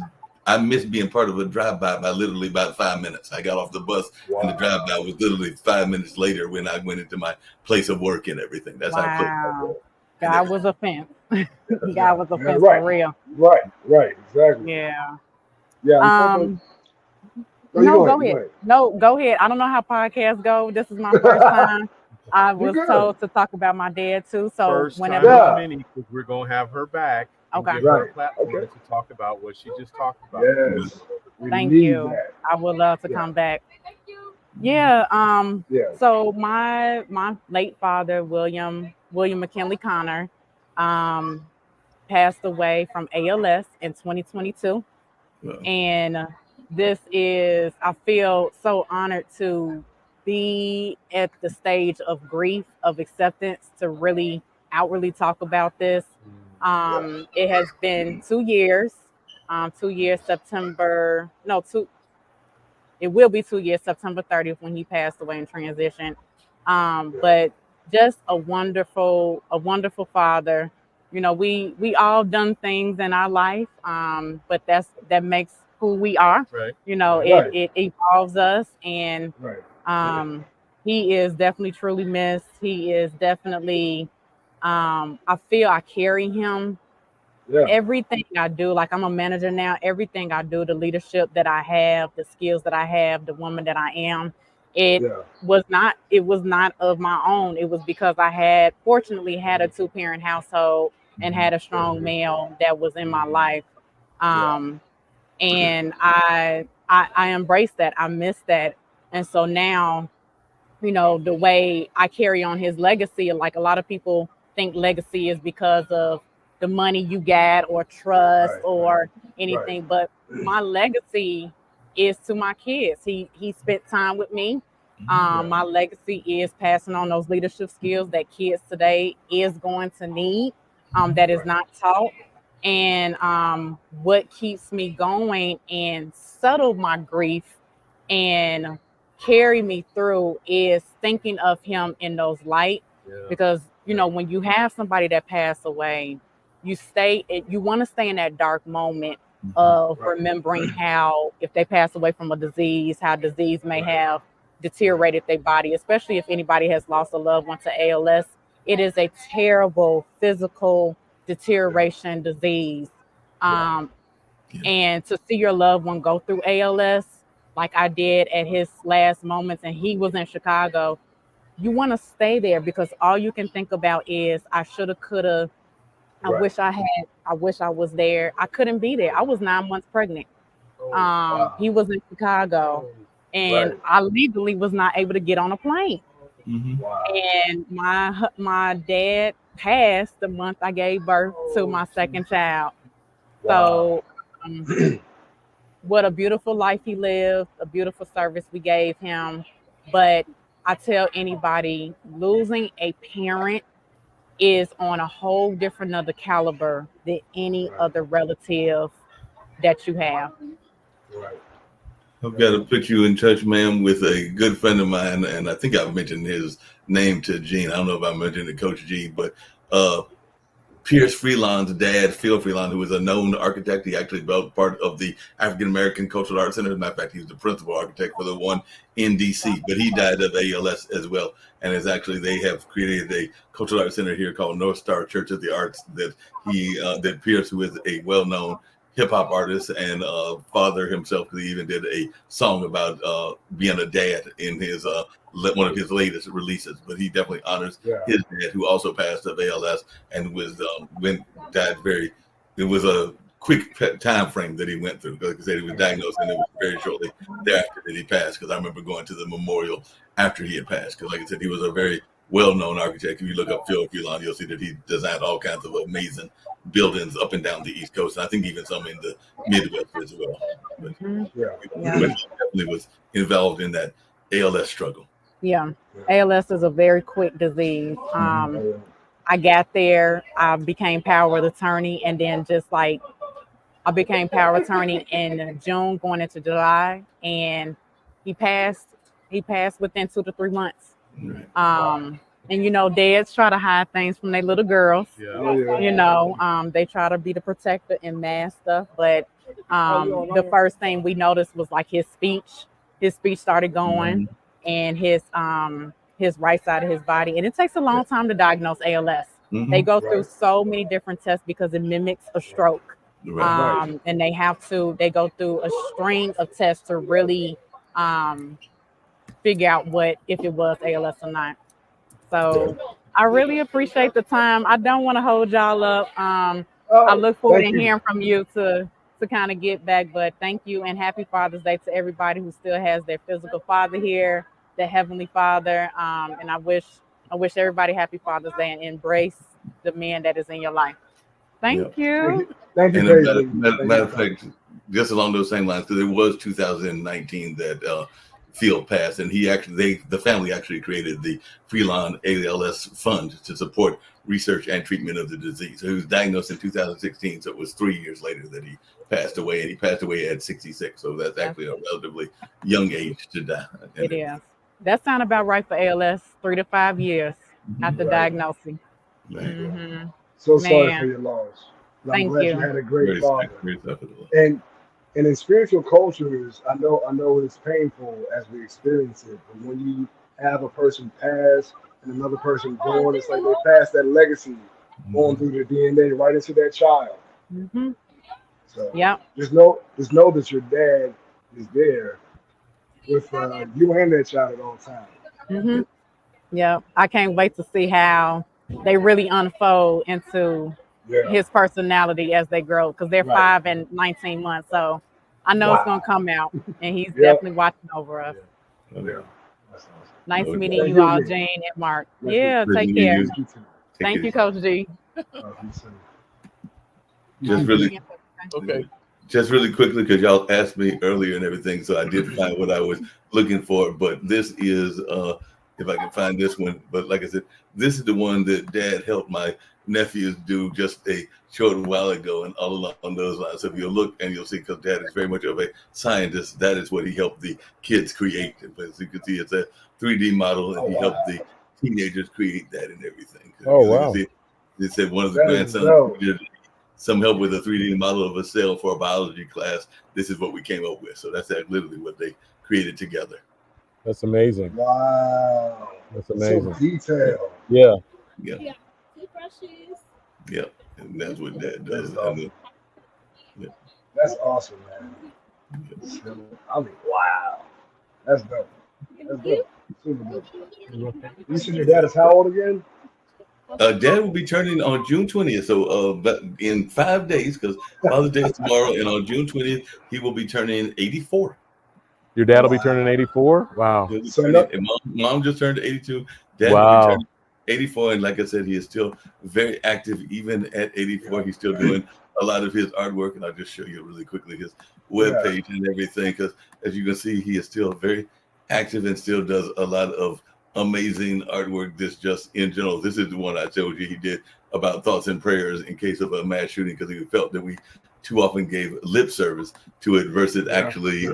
I missed being part of a drive-by by literally about 5 minutes. I got off the bus and the drive-by was literally 5 minutes later when I went into my place of work and everything. That's how quick. God was a fence. God was a fence for real. Right, exactly. Yeah. No, go ahead. No, go ahead. I don't know how podcasts go. This is my first time. I was told to talk about my dad too. So first whenever time because we're gonna have her back. Okay. Give her a platform to talk about what she just talked about. Yes. Thank you. I would love to come back. Yeah. So my late father, William McKinley Connor, passed away from ALS in 2022. And this is, I feel so honored to be at the stage of grief, of acceptance, to really outwardly talk about this. It has been 2 years. 2 years, it will be 2 years, September 30th, when he passed away and transitioned. But just a wonderful father. You know, we all done things in our life, but that makes who we are. Right. You know, it evolves us, and he is definitely truly missed. He is definitely, I feel I carry him. Everything I do, like I'm a manager now, everything I do, the leadership that I have, the skills that I have, the woman that I am, it was not of my own. It was because I fortunately had a 2-parent household and had a strong male that was in my life. And I embrace that. I miss that. And so now, you know, the way I carry on his legacy, like a lot of people think legacy is because of the money you got or trust or anything, but my legacy is to my kids. He spent time with me. My legacy is passing on those leadership skills that kids today is going to need, that is not taught. And what keeps me going and settle my grief and carry me through is thinking of him in those light. Because, you know, when you have somebody that passed away, you want to stay in that dark moment of remembering how, if they pass away from a disease, how disease may have deteriorated their body, especially if anybody has lost a loved one to ALS. It is a terrible physical deterioration disease. And to see your loved one go through ALS, like I did at his last moments, and he was in Chicago, you want to stay there because all you can think about is I shoulda, coulda. I Right. wish I had. I wish I was there. I couldn't be there. I was 9 months pregnant. Wow. He was in Chicago, and Right. I legally was not able to get on a plane. Mhm. Wow. And my dad passed the month I gave birth to my second child. Wow. So, what a beautiful life he lived, a beautiful service we gave him. But I tell anybody, losing a parent is on a whole different other caliber than any Right. other relative that you have. Right. I've got to put you in touch, ma'am, with a good friend of mine, and I think I've mentioned his name to Gene. I don't know if I mentioned it, Coach G, but Pierce Freeland's dad, Phil Freeland, who was a known architect. He actually built part of the African American Cultural Arts Center. As a matter of fact, he was the principal architect for the one in DC, but he died of ALS as well. And it's actually, they have created a cultural arts center here called North Star Church of the Arts that Pierce, who is a well-known hip hop artist and father himself, because he even did a song about being a dad in his one of his latest releases. But he definitely honors Yeah. his dad, who also passed of ALS and was died very. It was a quick time frame that he went through. Like I said, he was diagnosed, and it was very shortly thereafter that he passed. Because I remember going to the memorial after he had passed. Because, like I said, he was a very well-known architect. If you look up Phil Freeland, you'll see that he designed all kinds of amazing buildings up and down the East Coast, and I think even some in the Midwest as well. But, Yeah. Yeah. but he definitely was involved in that ALS struggle. Yeah. ALS is a very quick disease. I got there, I became power of attorney, and then just like I became power of attorney in June going into July, and he passed. He passed within 2 to 3 months. Right. And you know, dads try to hide things from their little girls. Yeah. You know, they try to be the protector and mask stuff. But the first thing we noticed was like his speech. His speech started going, and his right side of his body. And it takes a long time to diagnose ALS. They go through so many different tests because it mimics a stroke. Right. And they go through a string of tests to really figure out if it was ALS or not. So I really appreciate the time. I don't want to hold y'all up. I look forward to hearing from you to kind of get back. But thank you, and happy Father's Day to everybody who still has their physical father here, the Heavenly Father. And I wish everybody happy Father's Day and embrace the man that is in your life. Thank you. Thank you, And Paisley. matter of fact, just along those same lines, because it was 2019 that Phil passed, and the family actually created the Freeland ALS Fund to support research and treatment of the disease. So he was diagnosed in 2016, so it was 3 years later that he passed away, and he passed away at 66. So that's actually a relatively young age to die. It is. That sounds about right for ALS, 3 to 5 years after diagnosing. Right. So sorry for your loss. Thank I'm glad you. you had a great father. Very tough. And in spiritual cultures, I know it's painful as we experience it, but when you have a person pass and another person born, it's like they pass that legacy on through their DNA right into that child. So just know that your dad is there with you and that child at all times. Yeah, I can't wait to see how they really unfold into his personality as they grow, because they're 5 and 19 months. So I know it's gonna come out, and he's definitely watching over us. Yeah. Nice meeting you all, Jane and Mark. Yeah, take care. Thank you, Coach G. Just really quickly, because y'all asked me earlier and everything, so I did find what I was looking for. But this is, if I can find this one, but like I said, this is the one that Dad helped my nephews do just a short while ago, and all along those lines. So if you look and you'll see, because Dad is very much of a scientist, that is what he helped the kids create. But as you can see, it's a 3D model, and he helped the teenagers create that and everything. Oh, wow. They said one of the grandsons did some help with a 3D model of a cell for a biology class. This is what we came up with. So that's literally what they created together. That's amazing. Wow. That's amazing. So detailed. Yeah. Yeah. And that's what Dad does. That's awesome, man. So, I mean, wow, that's dope. That's dope. Super dope. You said your dad is how old again? Dad will be turning on June 20th. So but in 5 days, because Father's Day is tomorrow, and on June 20th, he will be turning 84. Your dad will be turning 84? Wow. So And mom just turned 82. Dad will be turning 84. And like I said, he is still very active. Even at 84, he's still doing a lot of his artwork. And I'll just show you really quickly his webpage and everything. Because as you can see, he is still very active and still does a lot of amazing artwork. This just in general. This is the one I told you he did about thoughts and prayers in case of a mass shooting, because he felt that we too often gave lip service to it versus actually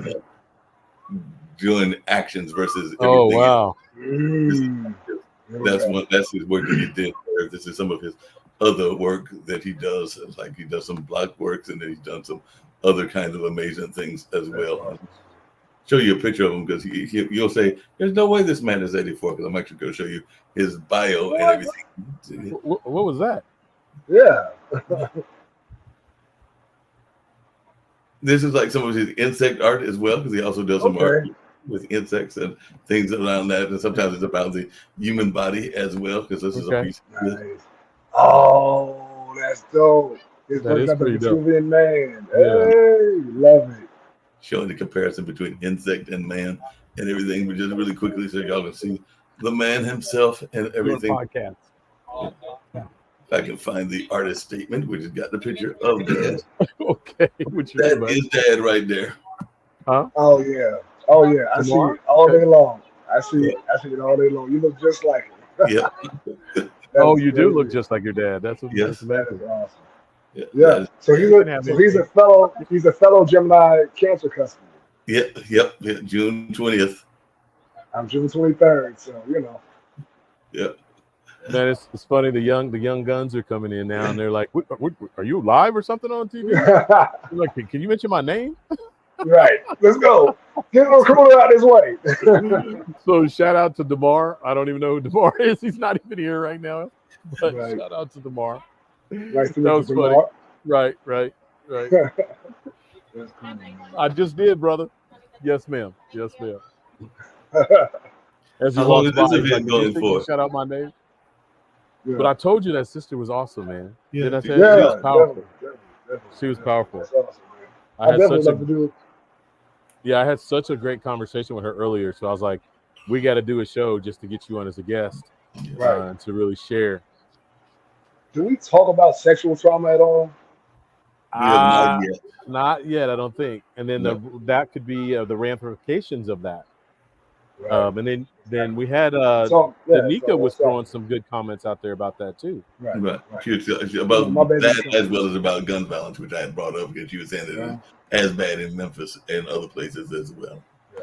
doing actions versus everything. Oh wow. That's his work that he did. This is some of his other work that he does. Like he does some block works, and then he's done some other kinds of amazing things as well. Show you a picture of him, because you'll say, "There's no way this man is 84." Because I'm actually going to show you his bio and everything. What was that? Yeah. This is like some of his insect art as well, because he also does some art with insects and things around that. And sometimes it's about the human body as well, because this is a piece of nice. Oh, that's dope. That is pretty dope. Man. Hey, love it. Showing the comparison between insect and man and everything, but just really quickly so y'all can see the man himself and everything. Podcast. If I can find the artist statement, which has got the picture of Dad. Okay. That is Dad right there. Huh? Oh yeah. Oh yeah. I see it all day long. I see it all day long. You look just like him. Yeah. Oh, you do look just like your dad. That's amazing. That is awesome. Yeah. So he's a fellow Gemini Cancer customer. Yep. June 20th. I'm June 23rd, so you know. Yep. Man, it's funny. The young guns are coming in now, and they're like, what, "Are you live or something on TV?" I'm like, "Can you mention my name?" Right. Let's go. Get the recruiter out this way. So shout out to DeMar. I don't even know who DeMar is. He's not even here right now. But shout out to DeMar. Nice to That meet was you, funny. DeMar. Right. I just did, brother. Yes, ma'am. As How long is this event going for? Shout out my name. Yeah. But I told you that sister was awesome, man. Yeah. Did I tell you? She was powerful. Definitely. She was powerful. That's awesome, man. I had such a great conversation with her earlier. So I was like, we got to do a show just to get you on as a guest, and to really share. Do we talk about sexual trauma at all? Not yet, I don't think. And then that could be the ramifications of that. Right. And then we had Danica was throwing some good comments out there about that too. Right. She was about that as well as about gun violence, which I had brought up, because she was saying that it's as bad in Memphis and other places as well.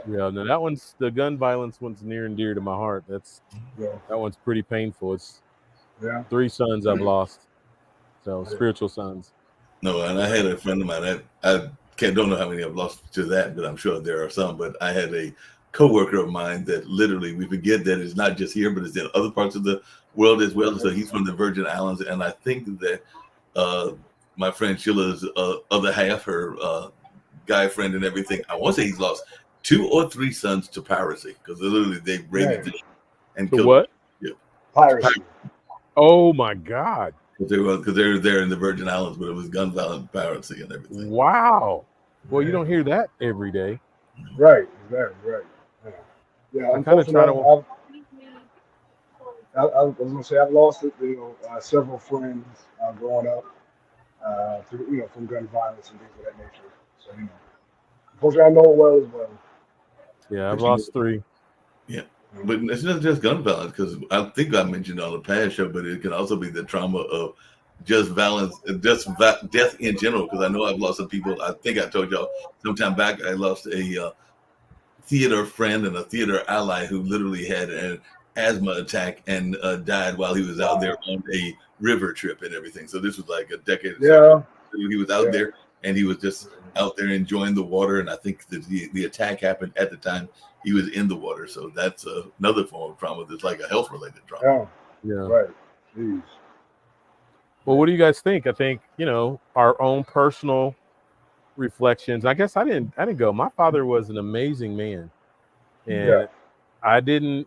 Yeah, no, that one's the gun violence one's near and dear to my heart. That one's pretty painful. It's 3 sons I've lost, so spiritual sons. No, and I had a friend of mine. I don't know how many I've lost to that, but I'm sure there are some. But I had a co-worker of mine that literally, we forget that it's not just here, but it's in other parts of the world as well. So he's from the Virgin Islands, and I think that my friend Sheila's other half, her guy friend and everything, I want to say he's lost 2 or 3 sons to piracy, because literally they raided them and killed what? Them. Piracy. Oh my God! Because they were there in the Virgin Islands, but it was gun violence, piracy, and everything. Wow. Well, you don't hear that every day. Right. Exactly. Right. Yeah. I kind of try to. I was gonna say I've lost several friends growing up through from gun violence and things of that nature. So unfortunately, I know it well as well. Yeah, I've lost 3. Yeah, but it's not just gun violence, because I think I mentioned on the past show, but it can also be the trauma of just violence, just death in general. Because I know I've lost some people. I think I told y'all sometime back I lost a theater friend and a theater ally who literally had an asthma attack and died while he was out there on a river trip and everything. So this was like a decade. Yeah, he was out there, and he was just out there enjoying the water. And I think that the attack happened at the time he was in the water. So that's another form of trauma that's like a health related trauma. Yeah. Right. Jeez. Well, what do you guys think? I think, our own personal reflections. I guess I didn't go. My father was an amazing man, and I didn't,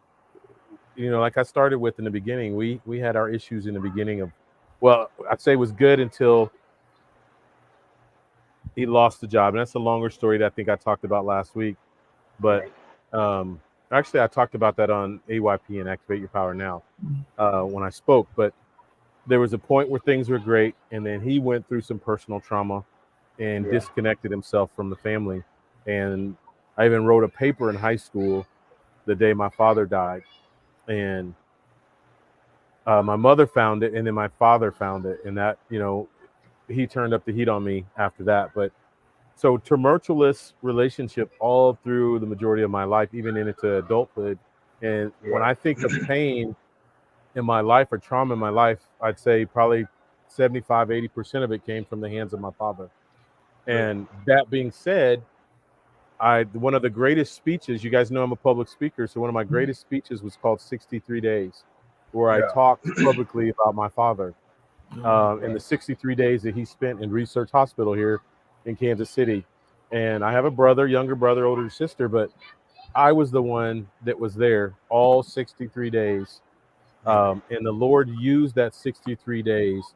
like I started with in the beginning. We had our issues in the beginning of, well, I'd say it was good until he lost the job, and that's a longer story that I think I talked about last week. But actually, I talked about that on AYP and Activate Your Power Now when I spoke. But there was a point where things were great, and then he went through some personal trauma and disconnected himself from the family. And I even wrote a paper in high school the day my father died, and my mother found it, and then my father found it, and that, he turned up the heat on me after that. But so tumultuous relationship all through the majority of my life, even into adulthood. And when I think of pain in my life or trauma in my life, I'd say probably 75, 80% of it came from the hands of my father. And that being said, one of the greatest speeches, you guys know I'm a public speaker, so one of my greatest speeches was called 63 Days, where I talked publicly about my father and the 63 days that he spent in Research Hospital here in Kansas City. And I have a brother, younger brother, older sister, but I was the one that was there all 63 days. And the Lord used that 63 days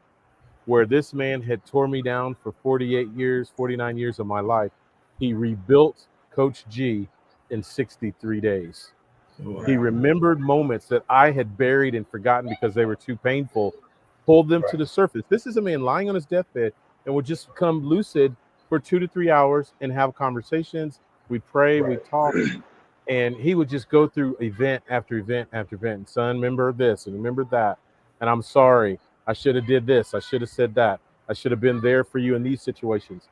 where this man had tore me down for 48 years, 49 years of my life. He rebuilt Coach G in 63 days. Wow. He remembered moments that I had buried and forgotten because they were too painful, pulled them to the surface. This is a man lying on his deathbed and would just come lucid for 2 to 3 hours and have conversations. We pray, we talk, and he would just go through event after event after event. And son, remember this and remember that. And I'm sorry. I should have did this. I should have said that. I should have been there for you in these situations.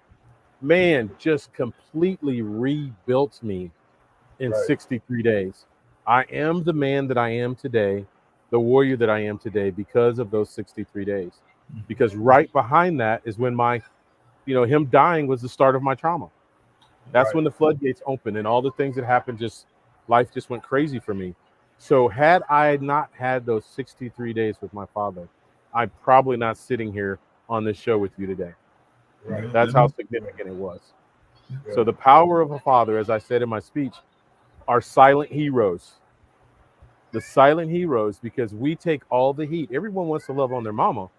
Man, just completely rebuilt me in 63 days. I am the man that I am today, the warrior that I am today, because of those 63 days. Because right behind that is when him dying was the start of my trauma. That's when the floodgates opened and all the things that happened, life just went crazy for me. So had I not had those 63 days with my father, I'm probably not sitting here on this show with you today. That's how significant it was. So the power of a father, as I said in my speech, are silent heroes. The silent heroes, because we take all the heat. Everyone wants to love on their mama,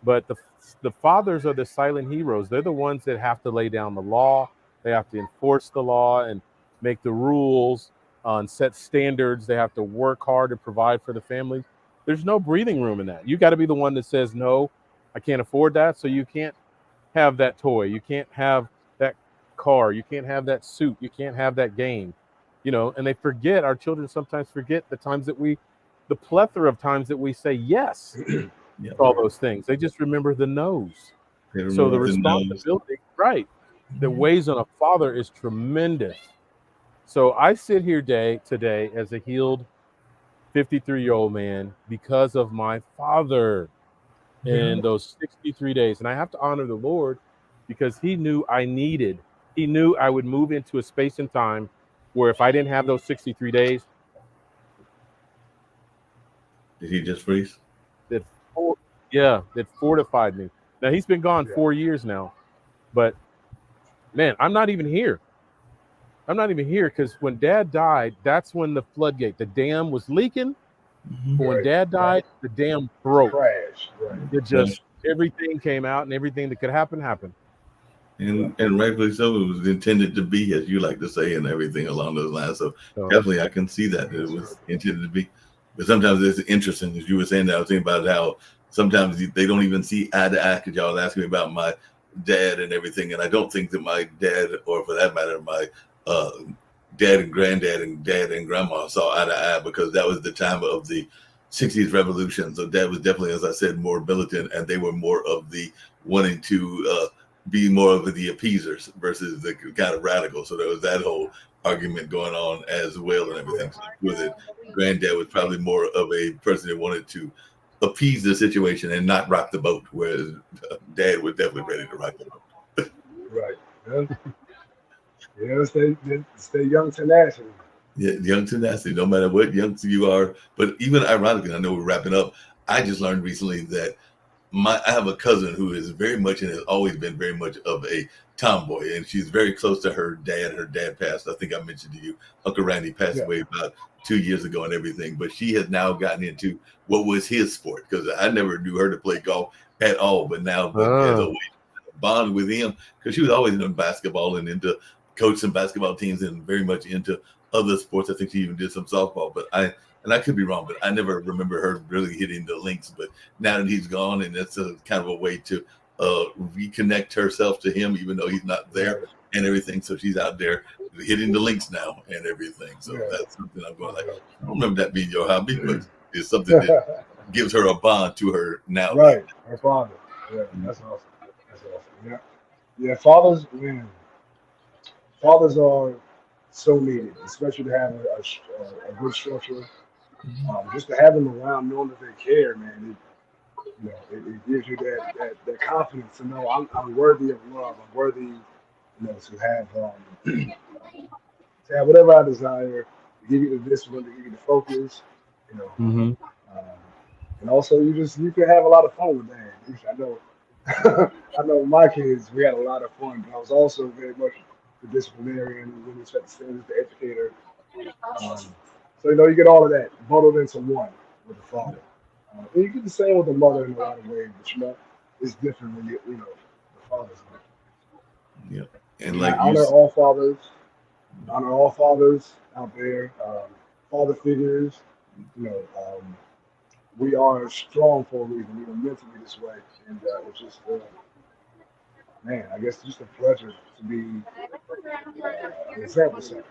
but the fathers are the silent heroes. They're the ones that have to lay down the law. They have to enforce the law and make the rules and set standards. They have to work hard to provide for the family. There's no breathing room in that. You got to be the one that says, no, I can't afford that. So you can't have that toy. You can't have that car. You can't have that suit. You can't have that game. And they forget, our children sometimes forget the plethora of times that we say yes to all those things. They just remember the no's. So the responsibility, that weighs on a father is tremendous. So I sit here today as a healed 53-year-old man because of my father in those 63 days. And I have to honor the Lord because he knew he knew I would move into a space and time where if I didn't have those 63 days. Did he just freeze? That fortified me. Now he's been gone 4 years now, but man, I'm not even here. Because when Dad died, that's when the floodgate, the dam was leaking. But when Dad died, the dam broke. It just, everything came out and everything that could happen happened. And rightfully so, it was intended to be, as you like to say, and everything along those lines. So definitely I can see that it was intended to be. But sometimes it's interesting, as you were saying that, I was thinking about how sometimes they don't even see eye to eye, because y'all asking me about my dad and everything. And I don't think that my dad, or for that matter, my dad and granddad and dad and grandma saw eye to eye, because that was the time of the 60s revolution. So Dad was definitely, as I said, more militant, and they were more of the wanting to be more of the appeasers versus the kind of radical. So there was that whole argument going on as well and everything. So with it, Granddad was probably more of a person that wanted to appease the situation and not rock the boat, whereas Dad was definitely ready to rock the boat. Stay young tenacity. Yeah, young tenacity, no matter what young you are. But even ironically, I know we're wrapping up, I just learned recently that I have a cousin who is very much and has always been very much of a tomboy, and she's very close to her dad. Her dad passed. I think I mentioned to you, Uncle Randy passed away about 2 years ago and everything. But she has now gotten into what was his sport, because I never knew her to play golf at all. But now, as a way to bond with him, because she was always into basketball and into coaching basketball teams and very much into other sports. I think she even did some softball, but I could be wrong, but I never remember her really hitting the links. But now that he's gone, and that's a kind of a way to reconnect herself to him, even though he's not there and everything. So she's out there hitting the links now and everything. So that's something I'm going like, I don't remember that being your hobby, but it's something that gives her a bond to her now. Right, her father. Yeah, that's awesome. That's awesome. Yeah. Fathers, man. Fathers are so needed, especially to have a good structure. Just to have them around, knowing that they care, man. It gives you that confidence to know I'm worthy of love. I'm worthy, to have whatever I desire. To give you the discipline, to give you the focus. And also you can have a lot of fun with that. I know, I know my kids. We had a lot of fun, but I was also very much the disciplinarian, really set the standards, the educator. So you get all of that bundled into one with the father. And you get the same with the mother in a lot of ways, but it's different when the father's there. Yeah, and like honor all fathers out there, father figures. We are strong for a reason. We were meant to be this way, and it's just, man, I guess just a pleasure to be an example set.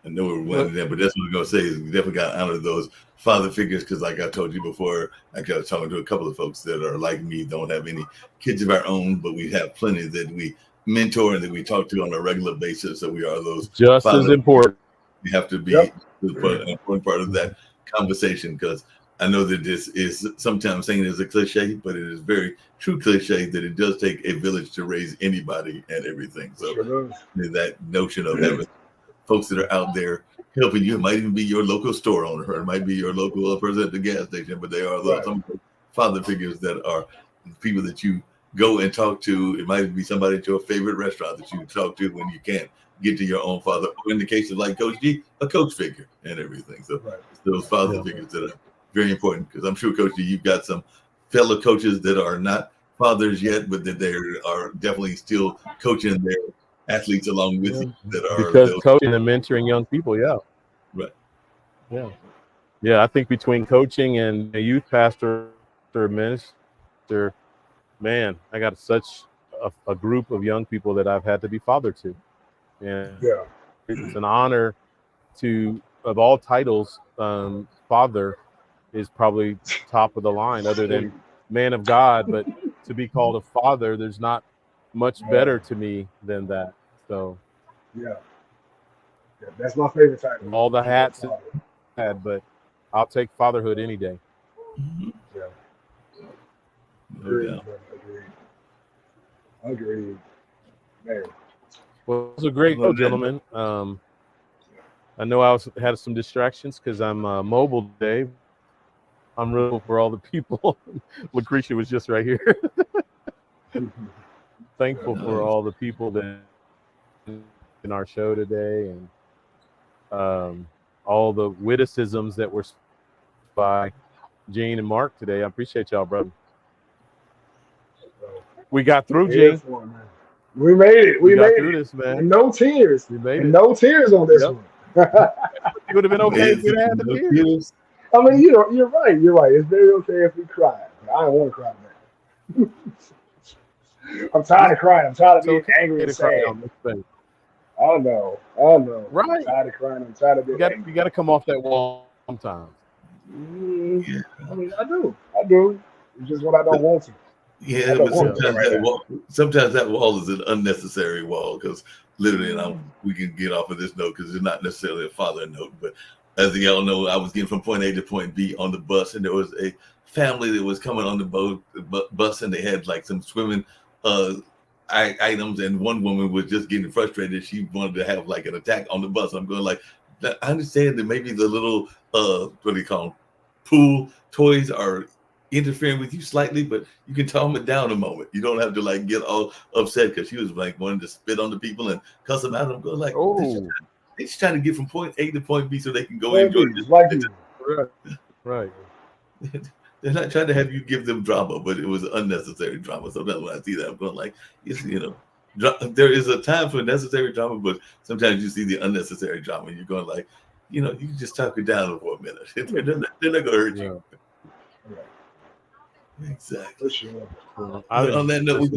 I know we're one of them, but that's what I'm going to say is we definitely got to honor those father figures, because like I told you before, I was talking to a couple of folks that are like me, don't have any kids of our own, but we have plenty that we mentor and that we talk to on a regular basis. So we are those just as important. We have to be an important part of that conversation, because I know that this is sometimes saying it is a cliche, but it is very true cliche that it does take a village to raise anybody and everything. So that notion of having folks that are out there helping you, it might even be your local store owner, or it might be your local person at the gas station, but they are some father figures that are people that you go and talk to. It might be somebody at your favorite restaurant that you talk to when you can't get to your own father, or in the case of like Coach G, a coach figure and everything. So those father figures that are very important, because I'm sure, Coach G, you've got some fellow coaches that are not fathers yet, but that they are definitely still coaching their athletes along with you, that are because coaching and mentoring young people. I think between coaching and a youth pastor or minister, man, I got such a group of young people that I've had to be father to, and it's an honor to, of all titles, father is probably top of the line, other than man of God, but to be called a father, there's not much better to me than that. So that's my favorite title. All the hats I had, but I'll take fatherhood any day. Agreed. Man. Well, it was a great show, gentlemen. I know I had some distractions because I'm mobile today. I'm real for all the people. Lucretia was just right here. Thankful for all the people that in our show today, and all the witticisms that were by Gene and Mark today. I appreciate y'all, brother. We got through, Gene. We made it. We made through this, man. And no tears. We made it. No tears on this one. It would have been okay if we had the tears. I mean, you're right. You're right. It's very okay if we cry. I don't want to cry, man. I'm tired of crying. I'm tired of being angry and sad. I know. Right. I'm tired of crying. I'm tired of being angry. You got to come off that wall sometimes. I mean, I do. It's just what I don't want to. Yeah, but sometimes that wall is an unnecessary wall, because literally, we can get off of this note because it's not necessarily a father note. But as y'all know, I was getting from point A to point B on the bus, and there was a family that was coming on the bus, and they had like some swimming items, and one woman was just getting frustrated. She wanted to have like an attack on the bus. I'm going like, I understand that maybe the little what do you call them, pool toys are interfering with you slightly, but you can calm it down a moment. You don't have to like get all upset because she was like wanting to spit on the people and cuss them out. I'm going like, they're just trying to get from point A to point B so they can go enjoy this. Like you. Right. They're not trying to have you give them drama, but it was unnecessary drama. Sometimes when I see that, I'm going like, there is a time for necessary drama, but sometimes you see the unnecessary drama. And you're going like, you can just talk it down for a minute. They're not going to hurt you. Right. Exactly. For sure. On that note,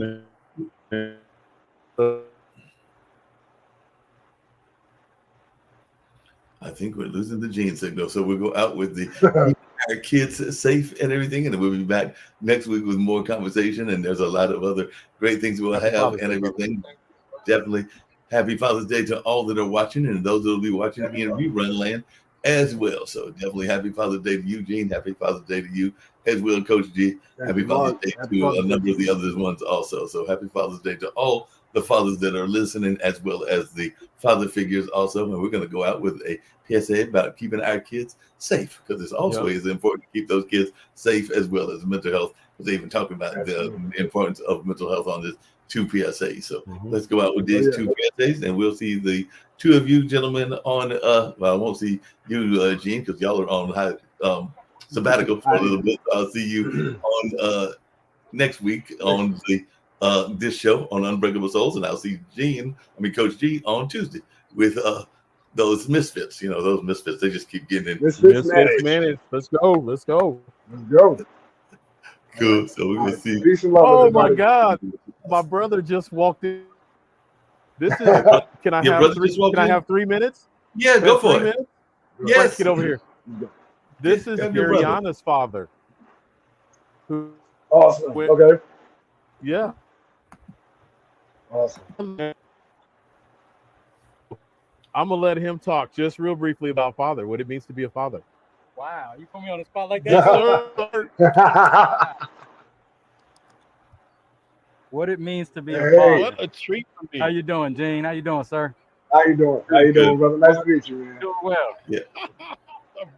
I think we're losing the gene signal, so we'll go out with our kids safe and everything, and then we'll be back next week with more conversation. And there's a lot of other great things we'll have and everything. Definitely happy Father's Day to all that are watching, and those that will be watching in rerun land as well. So definitely happy Father's Day to you, Gene. Happy Father's Day to you as well, Coach G. Happy Father's Day to a number of the other ones also. So happy Father's Day to all the fathers that are listening, as well as the father figures also. And we're going to go out with a PSA about keeping our kids safe, because it's also is important to keep those kids safe as well as mental health. Because they even talk about the importance of mental health on this 2 PSAs. So let's go out with these 2 PSAs, and we'll see the 2 of you gentlemen on, well, I won't see you, Gene, because y'all are on sabbatical for a little bit. I'll see you on next week on the this show on Unbreakable Souls, and I'll see Coach G on Tuesday with those misfits. Those misfits, they just keep getting in. Misfits managed. Let's go. Cool. So we will see. Oh my God, my brother just walked in. This is. Can I have 3 minutes? Yeah, go for it. Yes, get over here. This is Ariana's father. Awesome. Okay. Yeah. Awesome. I'm gonna let him talk just real briefly about father, what it means to be a father. Wow, you put me on the spot like that. What it means to be a father. What a treat for me. How you doing, Gene? How you doing, sir? How you doing, brother? Nice to meet you, man. Doing well. Yeah.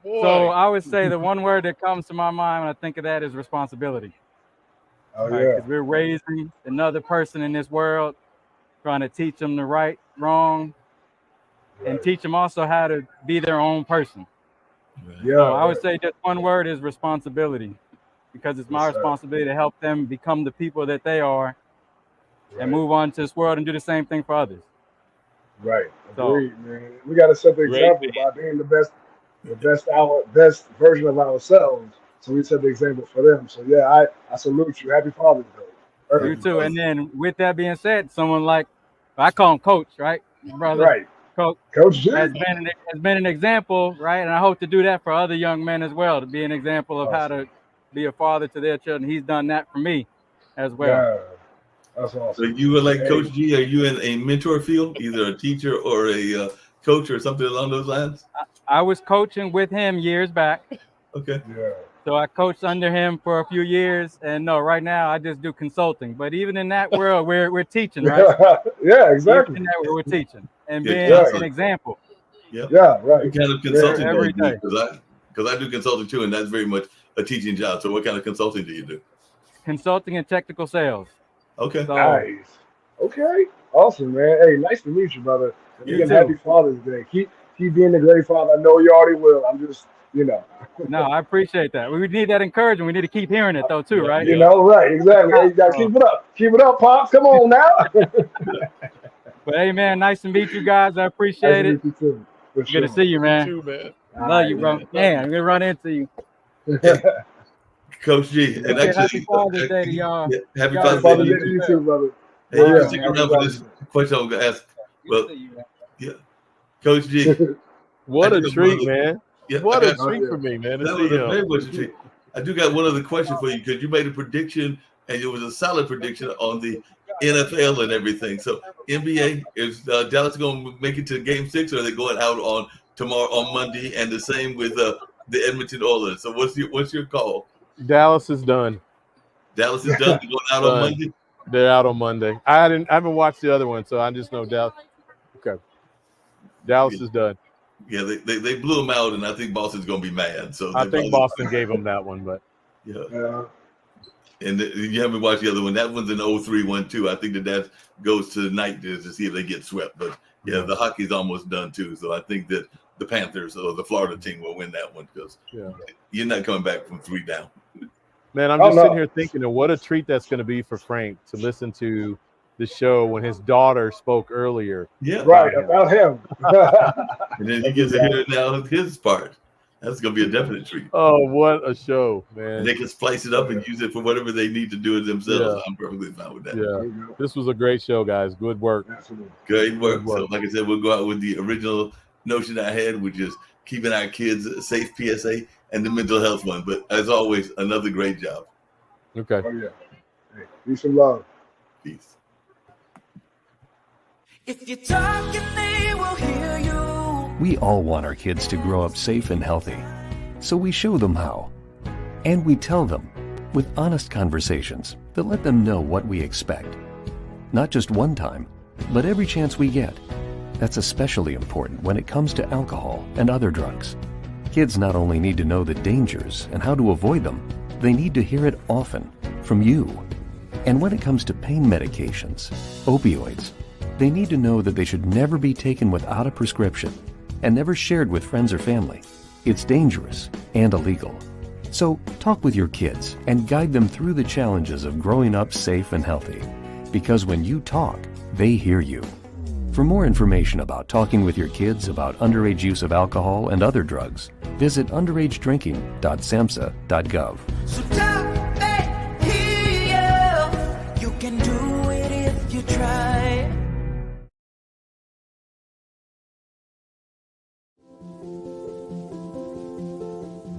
So I would say the one word that comes to my mind when I think of that is responsibility. Oh, right? yeah. Because we're raising another person in this world, trying to teach them the right, wrong, and teach them also how to be their own person. Yeah. So I would say just one word is responsibility, because it's my responsibility to help them become the people that they are and move on to this world and do the same thing for others. Right. Agreed, man. We got to set the example by being the best version of ourselves. So we set the example for them. So yeah, I salute you. Happy Father's Day. You too. And then with that being said, someone like, I call him Coach, right, brother? Right. Coach G has been an example, right? And I hope to do that for other young men as well, to be an example of how to be a father to their children. He's done that for me as well. Yeah. That's awesome. So you were like Coach G. Are you in a mentor field, either a teacher or a coach or something along those lines? I was coaching with him years back. Okay. Yeah. So I coached under him for a few years, and no, right now I just do consulting. But even in that world, we're teaching, right? Yeah, exactly. Even in that world, we're teaching and being an example. Yeah. Yeah, right. What kind of consulting every do you day? do? Because I do consulting too, and that's very much a teaching job. So what kind of consulting do you do? Consulting and technical sales. Okay. So, nice. Okay. Awesome, man. Hey, nice to meet you, brother. Again, happy Father's Day. Keep being the great father. I know you already will. I'm just, No, I appreciate that. We need that encouragement. We need to keep hearing it though, too, right? Right, exactly. Hey, you gotta keep it up. Keep it up, Pops. Come on now. But hey, man, nice to meet you guys. I appreciate it. You too. Good to see you, man. You too, man. Love you, bro. Man, I'm gonna run into you. Coach G, and actually, happy Father's Day to y'all. Happy Father's Day to you too, brother. Hey, you stick around for this question I'm gonna ask. Well, Coach G. What a treat, man. Yeah, what a treat for me, man. That was a very much a treat. I do got one other question for you, because you made a prediction, and it was a solid prediction on the NFL and everything. So NBA, is Dallas going to make it to Game 6, or are they going out on tomorrow on Monday? And the same with the Edmonton Oilers. So what's your call? Dallas is done. Dallas is done. They're going out on Monday. They're out on Monday. I haven't watched the other one, so I just know Dallas. Okay, Dallas is done. Yeah, they blew them out, and I think Boston's going to be mad. So I think Boston gave them that one, but Yeah. And you haven't watched the other one. That one's an 0-3 one too. I think that goes to the night to see if they get swept. But yeah, the hockey's almost done too. So I think that the Panthers or the Florida team will win that one because you're not coming back from 3 down. Man, I'm just sitting here thinking of what a treat that's going to be for Frank to listen to the show when his daughter spoke earlier. Yeah, about him. And then he gets to hear now his part. That's going to be a definite treat. Oh, what a show, man. And they can splice it up and use it for whatever they need to do it themselves. I'm perfectly fine with that. Yeah, this was a great show, guys. Good work. Absolutely. Great work. So, like I said, we'll go out with the original notion I had, which is keeping our kids safe, PSA, and the mental health one. But as always, another great job. Okay. Oh, yeah. Hey, peace and love. Peace. If you're talking, they will hear you. We all want our kids to grow up safe and healthy, so we show them how. And we tell them with honest conversations that let them know what we expect. Not just one time, but every chance we get. That's especially important when it comes to alcohol and other drugs. Kids not only need to know the dangers and how to avoid them, they need to hear it often from you. And when it comes to pain medications, opioids, they need to know that they should never be taken without a prescription and never shared with friends or family. It's dangerous and illegal. So talk with your kids and guide them through the challenges of growing up safe and healthy. Because when you talk, they hear you. For more information about talking with your kids about underage use of alcohol and other drugs, visit underagedrinking.samhsa.gov. So talk, they hear you. You can do it if you try.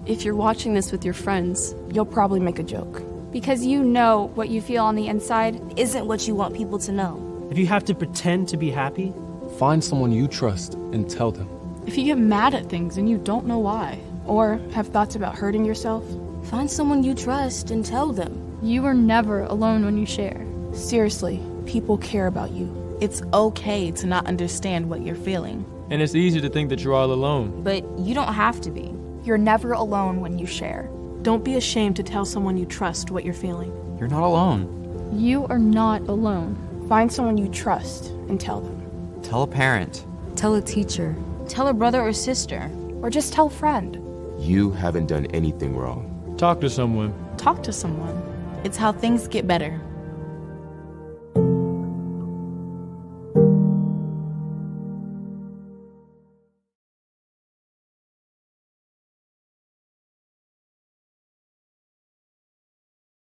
If you're watching this with your friends, you'll probably make a joke. Because you know what you feel on the inside isn't what you want people to know. If you have to pretend to be happy, find someone you trust and tell them. If you get mad at things and you don't know why, or have thoughts about hurting yourself, find someone you trust and tell them. You are never alone when you share. Seriously, people care about you. It's okay to not understand what you're feeling. And it's easy to think that you're all alone. But you don't have to be. You're never alone when you share. Don't be ashamed to tell someone you trust what you're feeling. You're not alone. You are not alone. Find someone you trust and tell them. Tell a parent. Tell a teacher. Tell a brother or sister. Or just tell a friend. You haven't done anything wrong. Talk to someone. Talk to someone. It's how things get better.